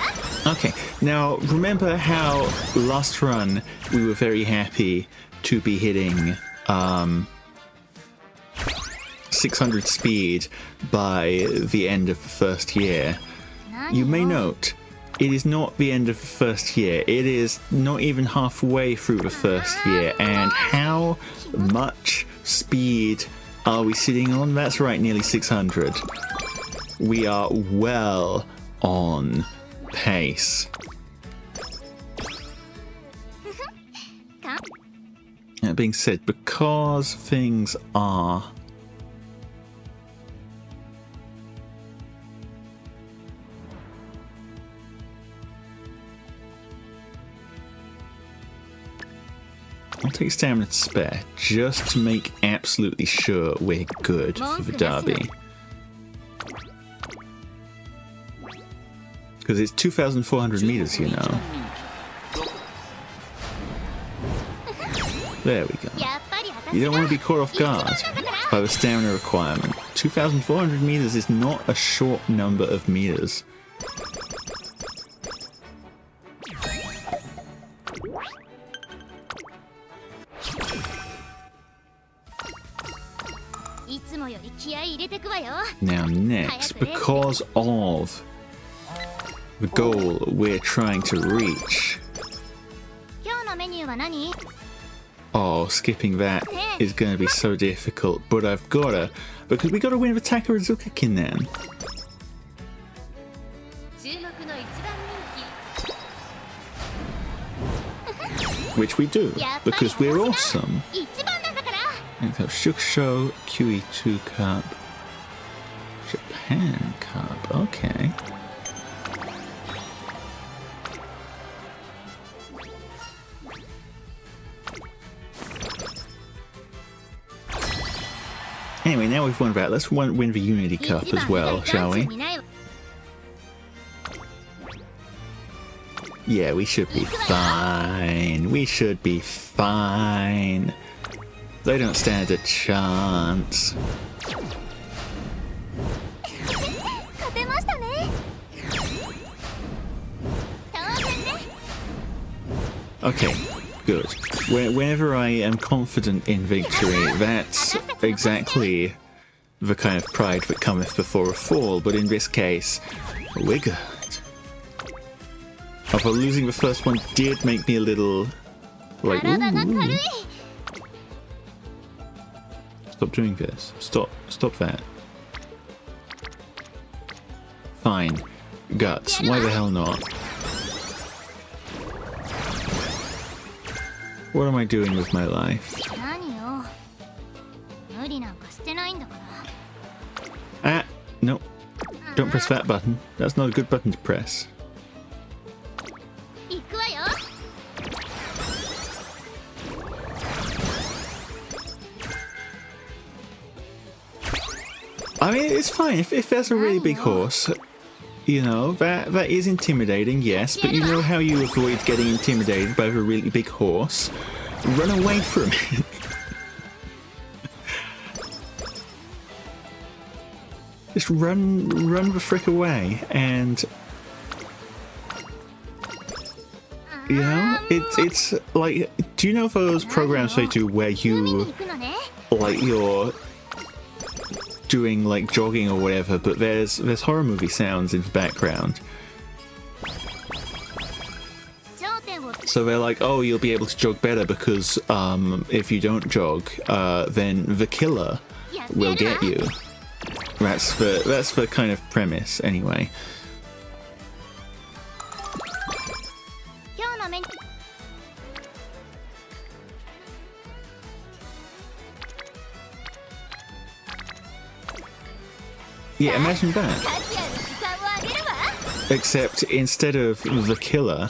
Okay, now remember how last run we were very happy to be hitting 600 speed by the end of the first year. You may note, it is not the end of the first year. It is not even halfway through the first year. And how much speed are we sitting on? That's right, nearly 600. We are well on pace. That being said, because things are I'll take stamina to spare, just to make absolutely sure we're good for the derby. Because it's 2,400 meters, you know. There we go. You don't want to be caught off guard by the stamina requirement. 2,400 meters is not a short number of meters. Now next, because of the goal we're trying to reach. Oh, skipping that is going to be so difficult, but I've gotta, because we gotta win the Takarazuka Kinen. Which we do, because we're awesome. Next up, Shukusho QE2 Cup. Japan Cup, okay. Anyway, now we've won that. Let's win the Unity Cup as well, shall we? Yeah, we should be fine. We should be fine. They don't stand a chance. Okay, good. Whenever I am confident in victory, that's exactly the kind of pride that cometh before a fall, but in this case, we're good. Although losing the first one did make me a little like, ooh. Stop doing this. Stop that. Fine. Guts. Why the hell not? What am I doing with my life? 何よ無理なんかしてないんだから Ah, no. Don't press that button. That's not a good button to press. 行くわよ I mean, it's fine. If there's a really big horse, you know, that is intimidating, yes. But you know how you avoid getting intimidated by a really big horse? Run away from it. Just run the frick away, and you know, it's like, do you know those programs they do where 海に you 行くのね like you're doing like jogging or whatever, but there's horror movie sounds in the background. 頂点を So they're like, oh, you'll be able to jog better because if you don't jog, then the killer やって will やるわ get you. That's the kind of premise, anyway. 今日のメニュー Yeah, imagine that. 価値ある時間をあげるわ Except instead of the killer,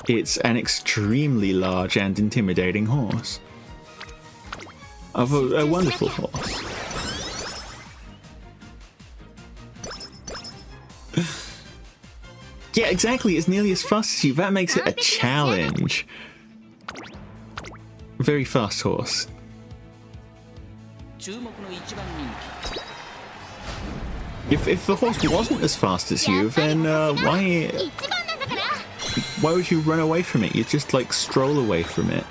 it's an extremely large and intimidating horse. Of a wonderful horse. Yeah, exactly. It's nearly as fast as you. That makes it a challenge. Very fast horse. 注目の一番人気 If the horse wasn't as fast as you, then 一 why 番なんだから would you run away from it? You just like stroll away from it,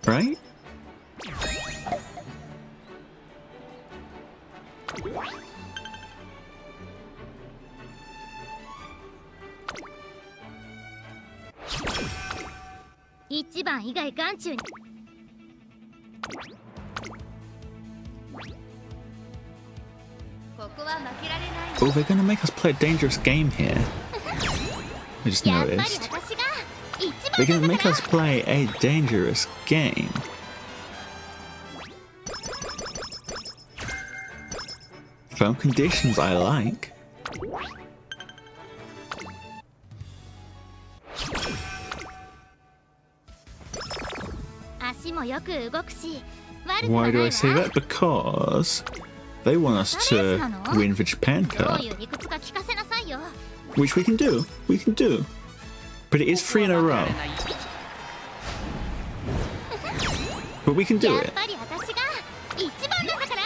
right? ?1 番以外眼中にここは負けられない Oh, they're gonna make us play a dangerous game here. I just やっぱり noticed. 私が一 They're 番 gonna なんだ make から us play a dangerous game. Found conditions I like. 足もよく動くし悪く Why はない do わ I say that? Because they want us to win the Japan ど Cup, ういう理屈か聞かせなさいよ which we can do. We can do. But it is 3 in a row. But we can do やっ it. ぱり私が一番なんだから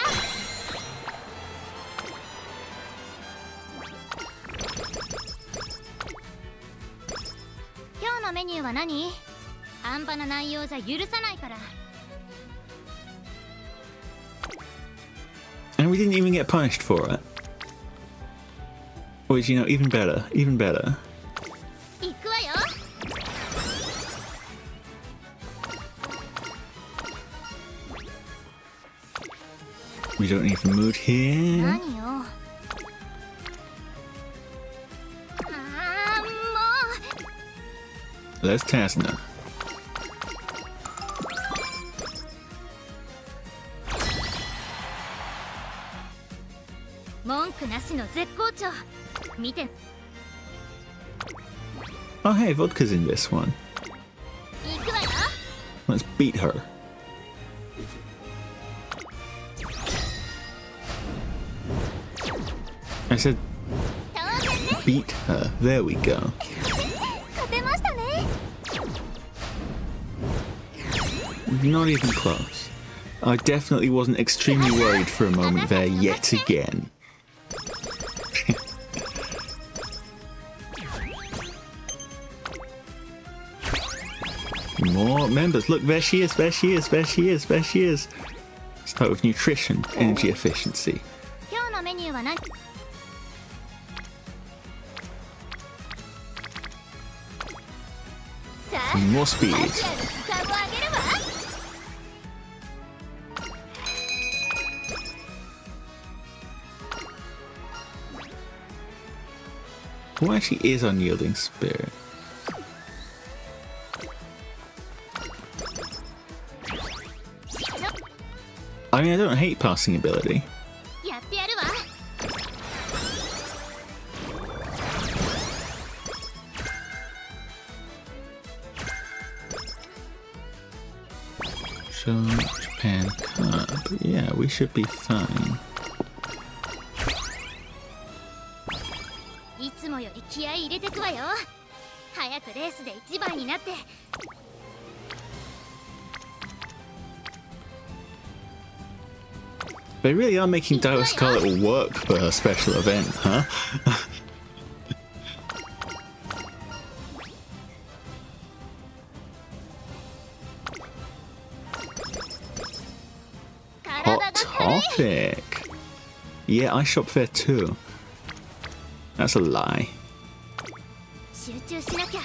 今日のメニューは何半端な内容じゃ許さないから And we didn't even get punished for it. Which, you know, even better. Even better. 行くわよ We don't need to move here. 何よも Let's Tasna. う文句なしの絶好調見て Oh, hey, vodka's in this one. 行くわよ Let's beat her. I said 当然ね beat her. There we go. 勝てましたね Not even close. I definitely wasn't extremely worried for a moment there yet again. More members. Look, there she is, there she is, there she is, there she is. Start with nutrition, energy efficiency. 今日のメニューは何さあ More speed. 価値ある時間をあげるわ What actually is unyielding spirit? I mean, I don't hate passing ability. やってやるわ。 So, Japan Cup. Yeah, we should be fine. いつもより気合い入れてくわよ。早くレースで一番になって。 They really are making Daiwa Scarlet work for her special event, huh? Hot topic. Yeah, I shop there too. That's a lie. 集中しなきゃ。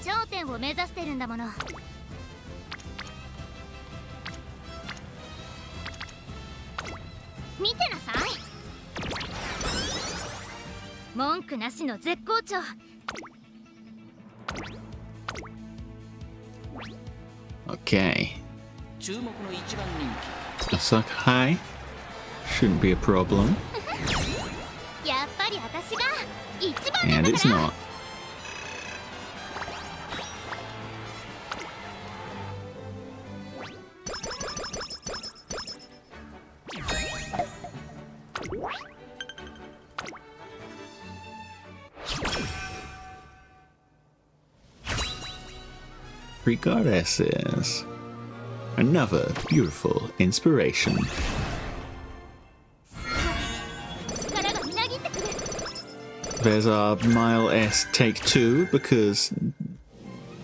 頂点を目指してるんだもの。見てなさい。文句なしの絶好調。 Okay. 注目の一番人気 Aoharu Hai shouldn't be a problem. やっぱり私が一番 And なんだ it's から。 not. Three goddesses. Another beautiful inspiration. 力がみなぎってくる。 There's our Mile S take 2 because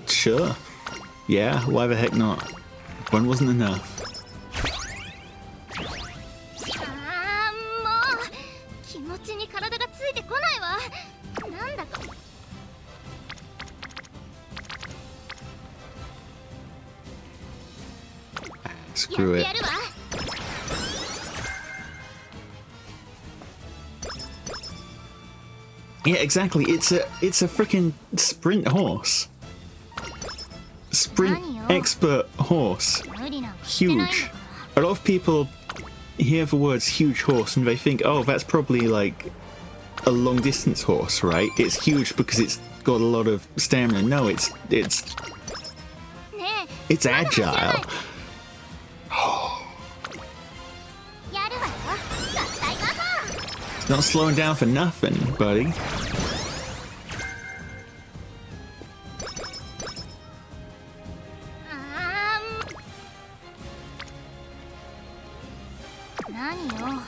sure. Yeah, why the heck not? One wasn't enough. あーもう気持ちに体がついてこないわ。なんだか。 Screw や it. ってやるわ。 Yeah, exactly. It's a freaking sprint horse. Sprint expert horse. 無理なんかしてないのか Huge. A lot of people hear the words huge horse and they think, oh, that's probably like a long distance horse, right? It's huge because it's got a lot of stamina. No, it's ね it's えまだ走らない agile. やるわよ。合体ママ。 It's not slowing down for nothing, buddy. あー何よ。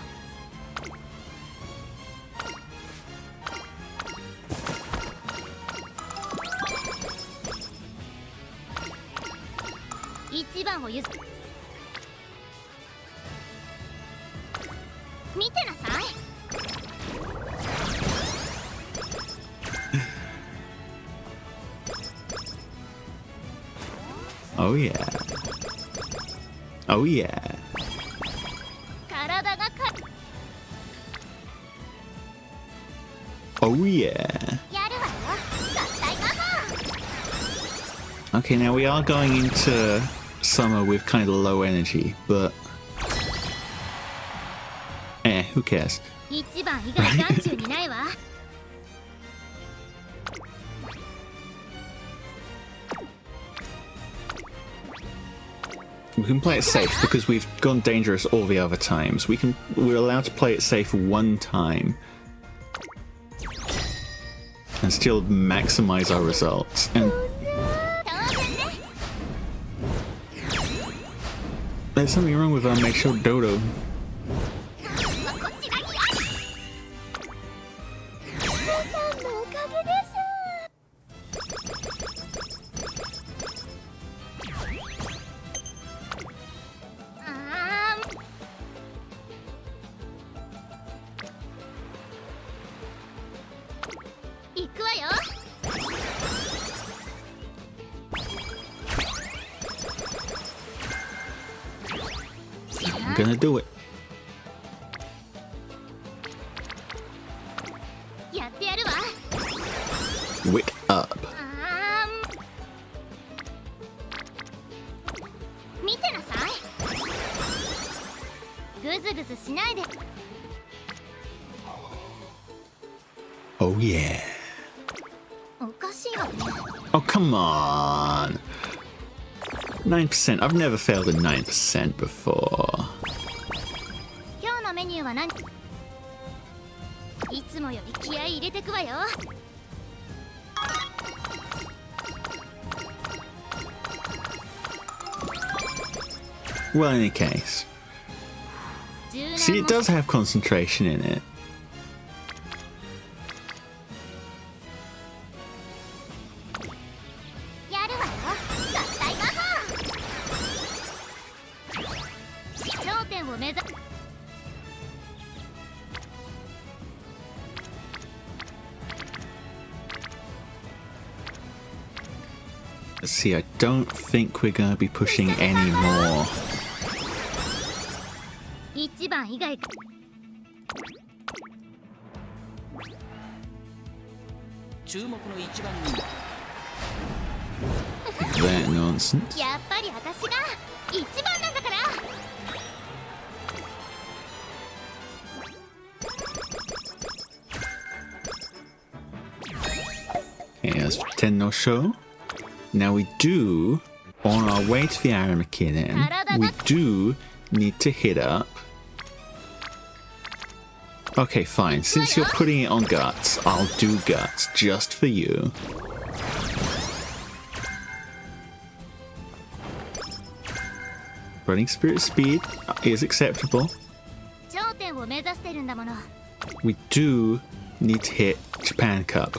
一番を譲る。見てなさい。 Oh yeah. Oh yeah. 体がか Oh yeah. やるわよ。合体ママ。 Okay, now we are going into summer with kind of low energy, but who cares? 一番以外眼中にないわ。 We can play it safe because we've gone dangerous all the other times. We're allowed to play it safe one time and still maximize our results. And 当然ね。 there's something wrong with our Meisho Dodo. こちらにあり。皆さんのおかげです。 行くわよ。 I'm gonna do it. やってやるわ。 Wick up. 見てなさい。Oh yeah. おかしいわね。 Oh, come on. 9%. I've never failed a 9% before. 今日のメニューは何？いつもより気合い入れてくわよ。 Well, in any case. See, it does have concentration in it. やるわよ。合体魔法。頂点を目指。 See, I don't think we're gonna be pushing any more. 一番以外か。 注目の一番人 That nonsense. やっぱり私が一番なんだから。 Okay, let's pretend no show. Now we do, on our way to the Aramakinen, we do need to hit up. Okay, fine. Since you're putting it on guts, I'll do guts just for you. Running spirit speed is acceptable. 頂点を目指してるんだもの。 We do need to hit Japan Cup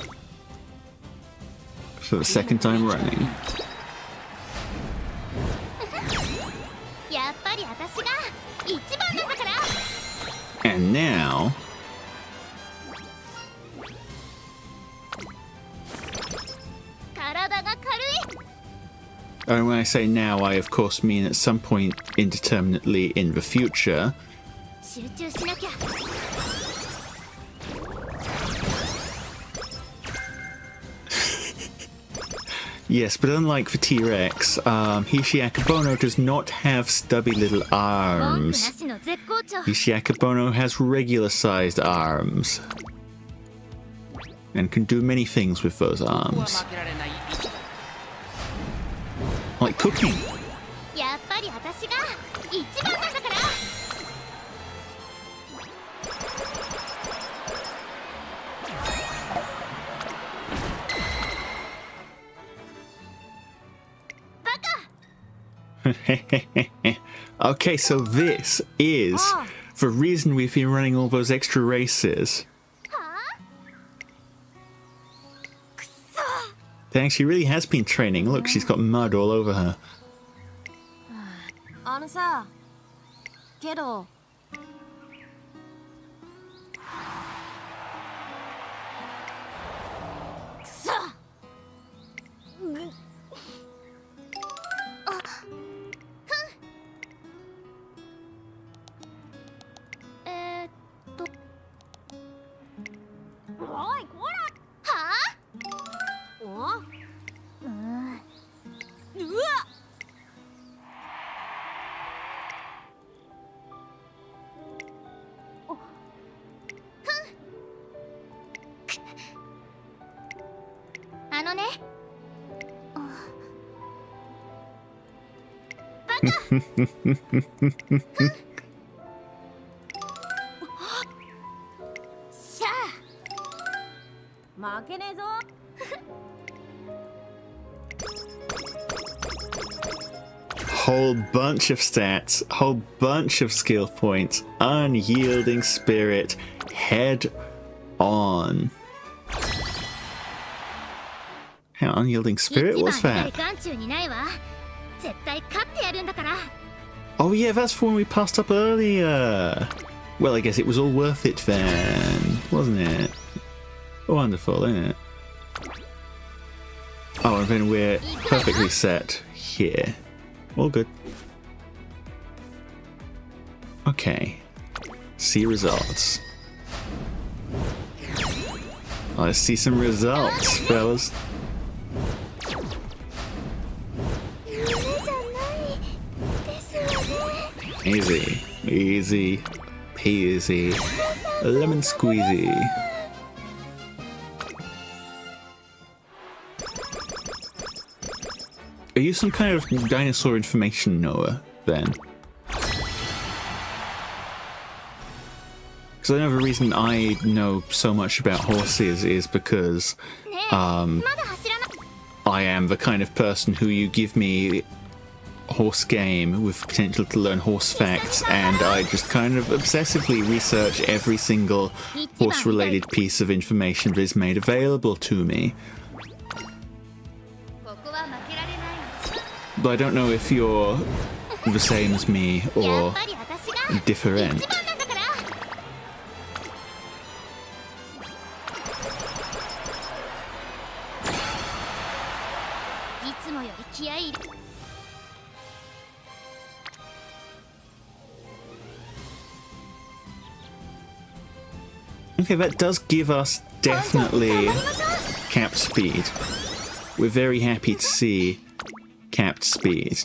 for the second time running. やっぱり私が一番なんだから。 And now, 体が軽い。 and when I say now, I of course mean at some point indeterminately in the future. 集中しなきゃ。 Yes, but unlike the T-Rex, Hishi Akebono does not have stubby little 文句な arms. しの絶好調。 Hishi Akebono has regular-sized arms and can do many things with those ここは arms, 負けられない一番 like cooking. やっぱり私が一番なんだから。 Okay, so this is the reason we've been running all those extra races. はあ？くそ。 Dang, she really has been training. Look, she's got mud all over her. あのさ、けどくそ。おい、こら。はあ？お？うわ。 あのね。しゃ負けねえぞ。 Whole bunch of stats, whole bunch of skill points, unyielding spirit, head on. How unyielding あ。 spirit 一 was 番以 that? 外眼中にないわ。絶対勝ってやるんだから。 Oh yeah, that's the one we passed up earlier. Well, I guess it was all worth it then, wasn't it? Wonderful, isn't it? Oh, and then we're perfectly set here. All good. Okay. See results. Let's see some results, fellas. 夢じゃないですよね。 Easy. Easy peasy. Lemon squeezy. Are you some kind of dinosaur information knower, then? Because I know the reason I know so much about horses is because I am the kind of person who you give me horse game with potential to learn horse facts, and I just kind of obsessively research every single horse-related piece of information that is made available to me. But I don't know if you're the same as me or different. Okay, that does give us definitely capped speed. We're very happy to see capped speed.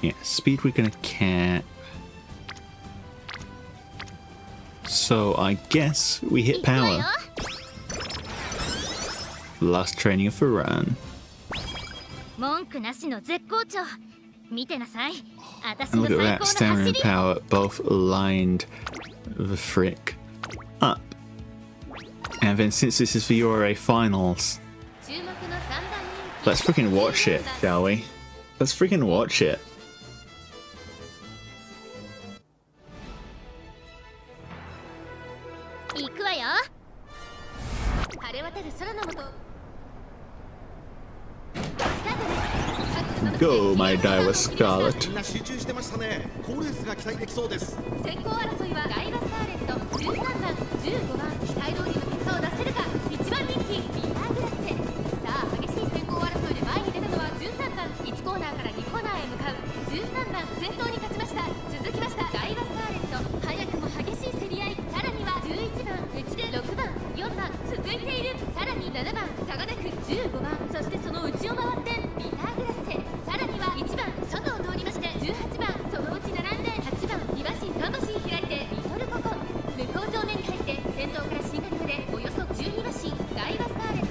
Yeah, speed we're gonna cap. So I guess we hit power. Last training of a run. And look at that, stamina and power both lined the frick up. And then since this is the URA finals, let's freaking watch it, shall we? Let's freaking watch it. Go, my Daiwa Scarlet.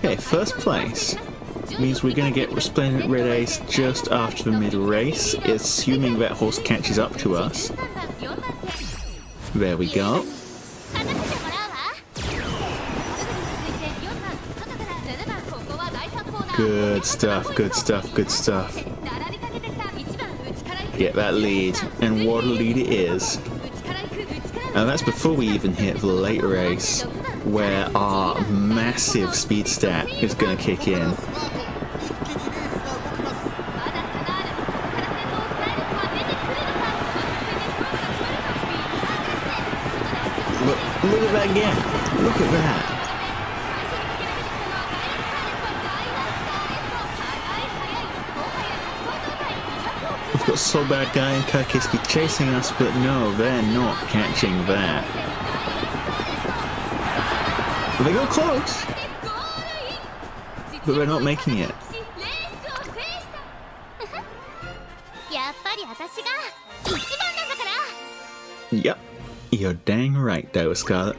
Okay, first place means we're going to get Resplendent Red Ace just after the mid-race, assuming that horse catches up to us. There we go. Good stuff, good stuff, good stuff. Get that lead, and what a lead it is. And that's before we even hit the late race, where our massive speed stat is going to kick in. Look at that gap. Look at that. We've got Solbad Guy and Kirkiski chasing us, but no, they're not catching that. They got close, but they're not making it. Yep, you're dang right, Daiwa Scarlet.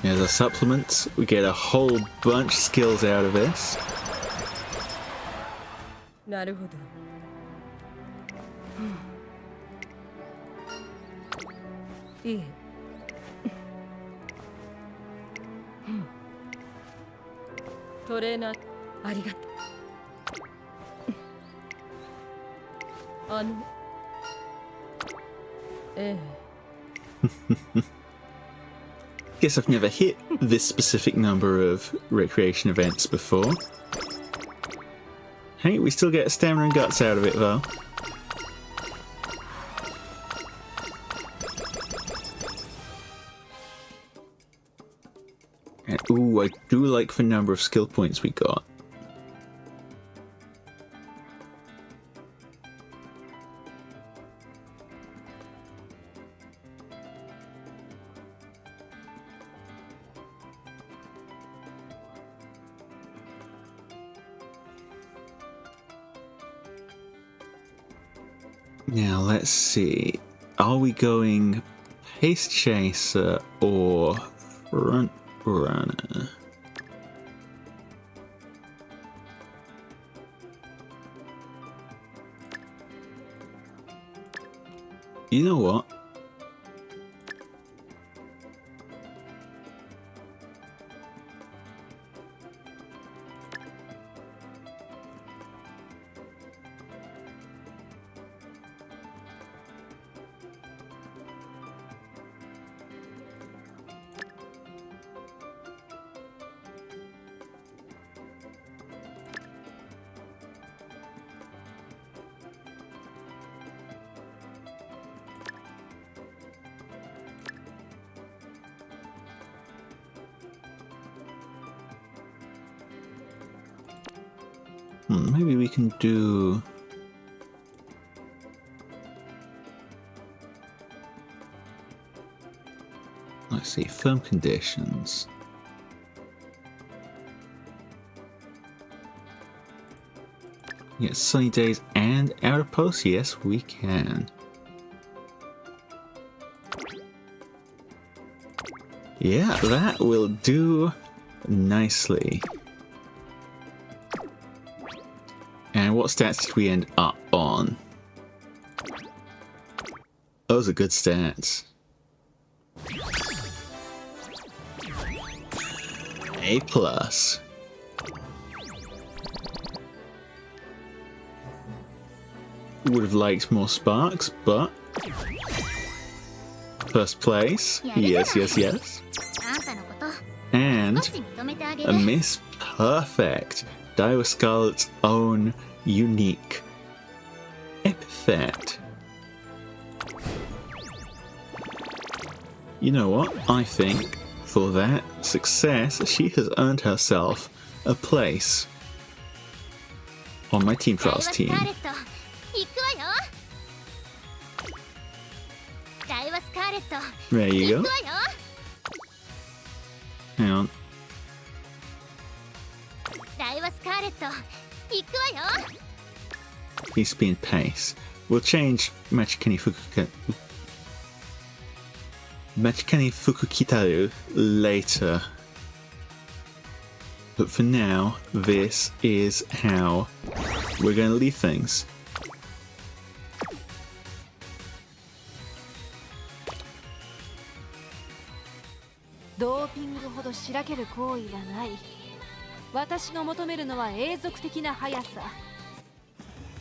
There's our supplements. We get a whole bunch of skills out of this. guess I've never hit this specific number of recreation events before. Hey, we still get stamina and guts out of it though. And ooh, I do like the number of skill points we got. Now let's see, are we going Pace Chaser or Front Runner? You know what? Maybe we can do... Let's see, firm conditions. Yes, sunny days and outer posts. Yes, we can. Yeah, that will do nicely. And what stats did we end up on? Those are good stats. A+. Would have liked more sparks, but first place. Yes, yes, yes. And a Miss Perfect. Daiwa Scarlet's own unique epithet. You know what? I think for that success, she has earned herself a place on my Team Trials team. There you go. Hang on. He's speed pace. We'll change Machikani Fukukitaru later. But for now, this is how we're going to leave things.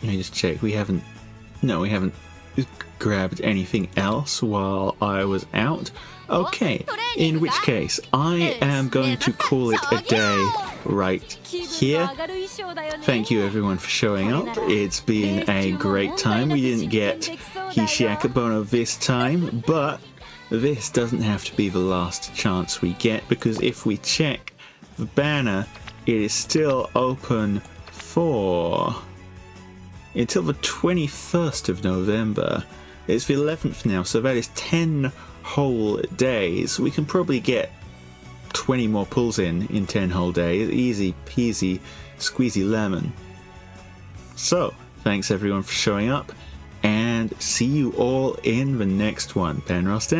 Let me just check. We haven't grabbed anything else while I was out. Okay, in which case I am going to call it a day right here. Thank you everyone for showing up. It's been a great time. We didn't get Hishi Akebono this time, but this doesn't have to be the last chance we get, because if we check the banner, it is still open for until the 21st of November. It's the 11th now, so that is 10 whole days. We can probably get 20 more pulls in 10 whole days. Easy peasy squeezy lemon. So, thanks everyone for showing up, and see you all in the next one. Penrostin.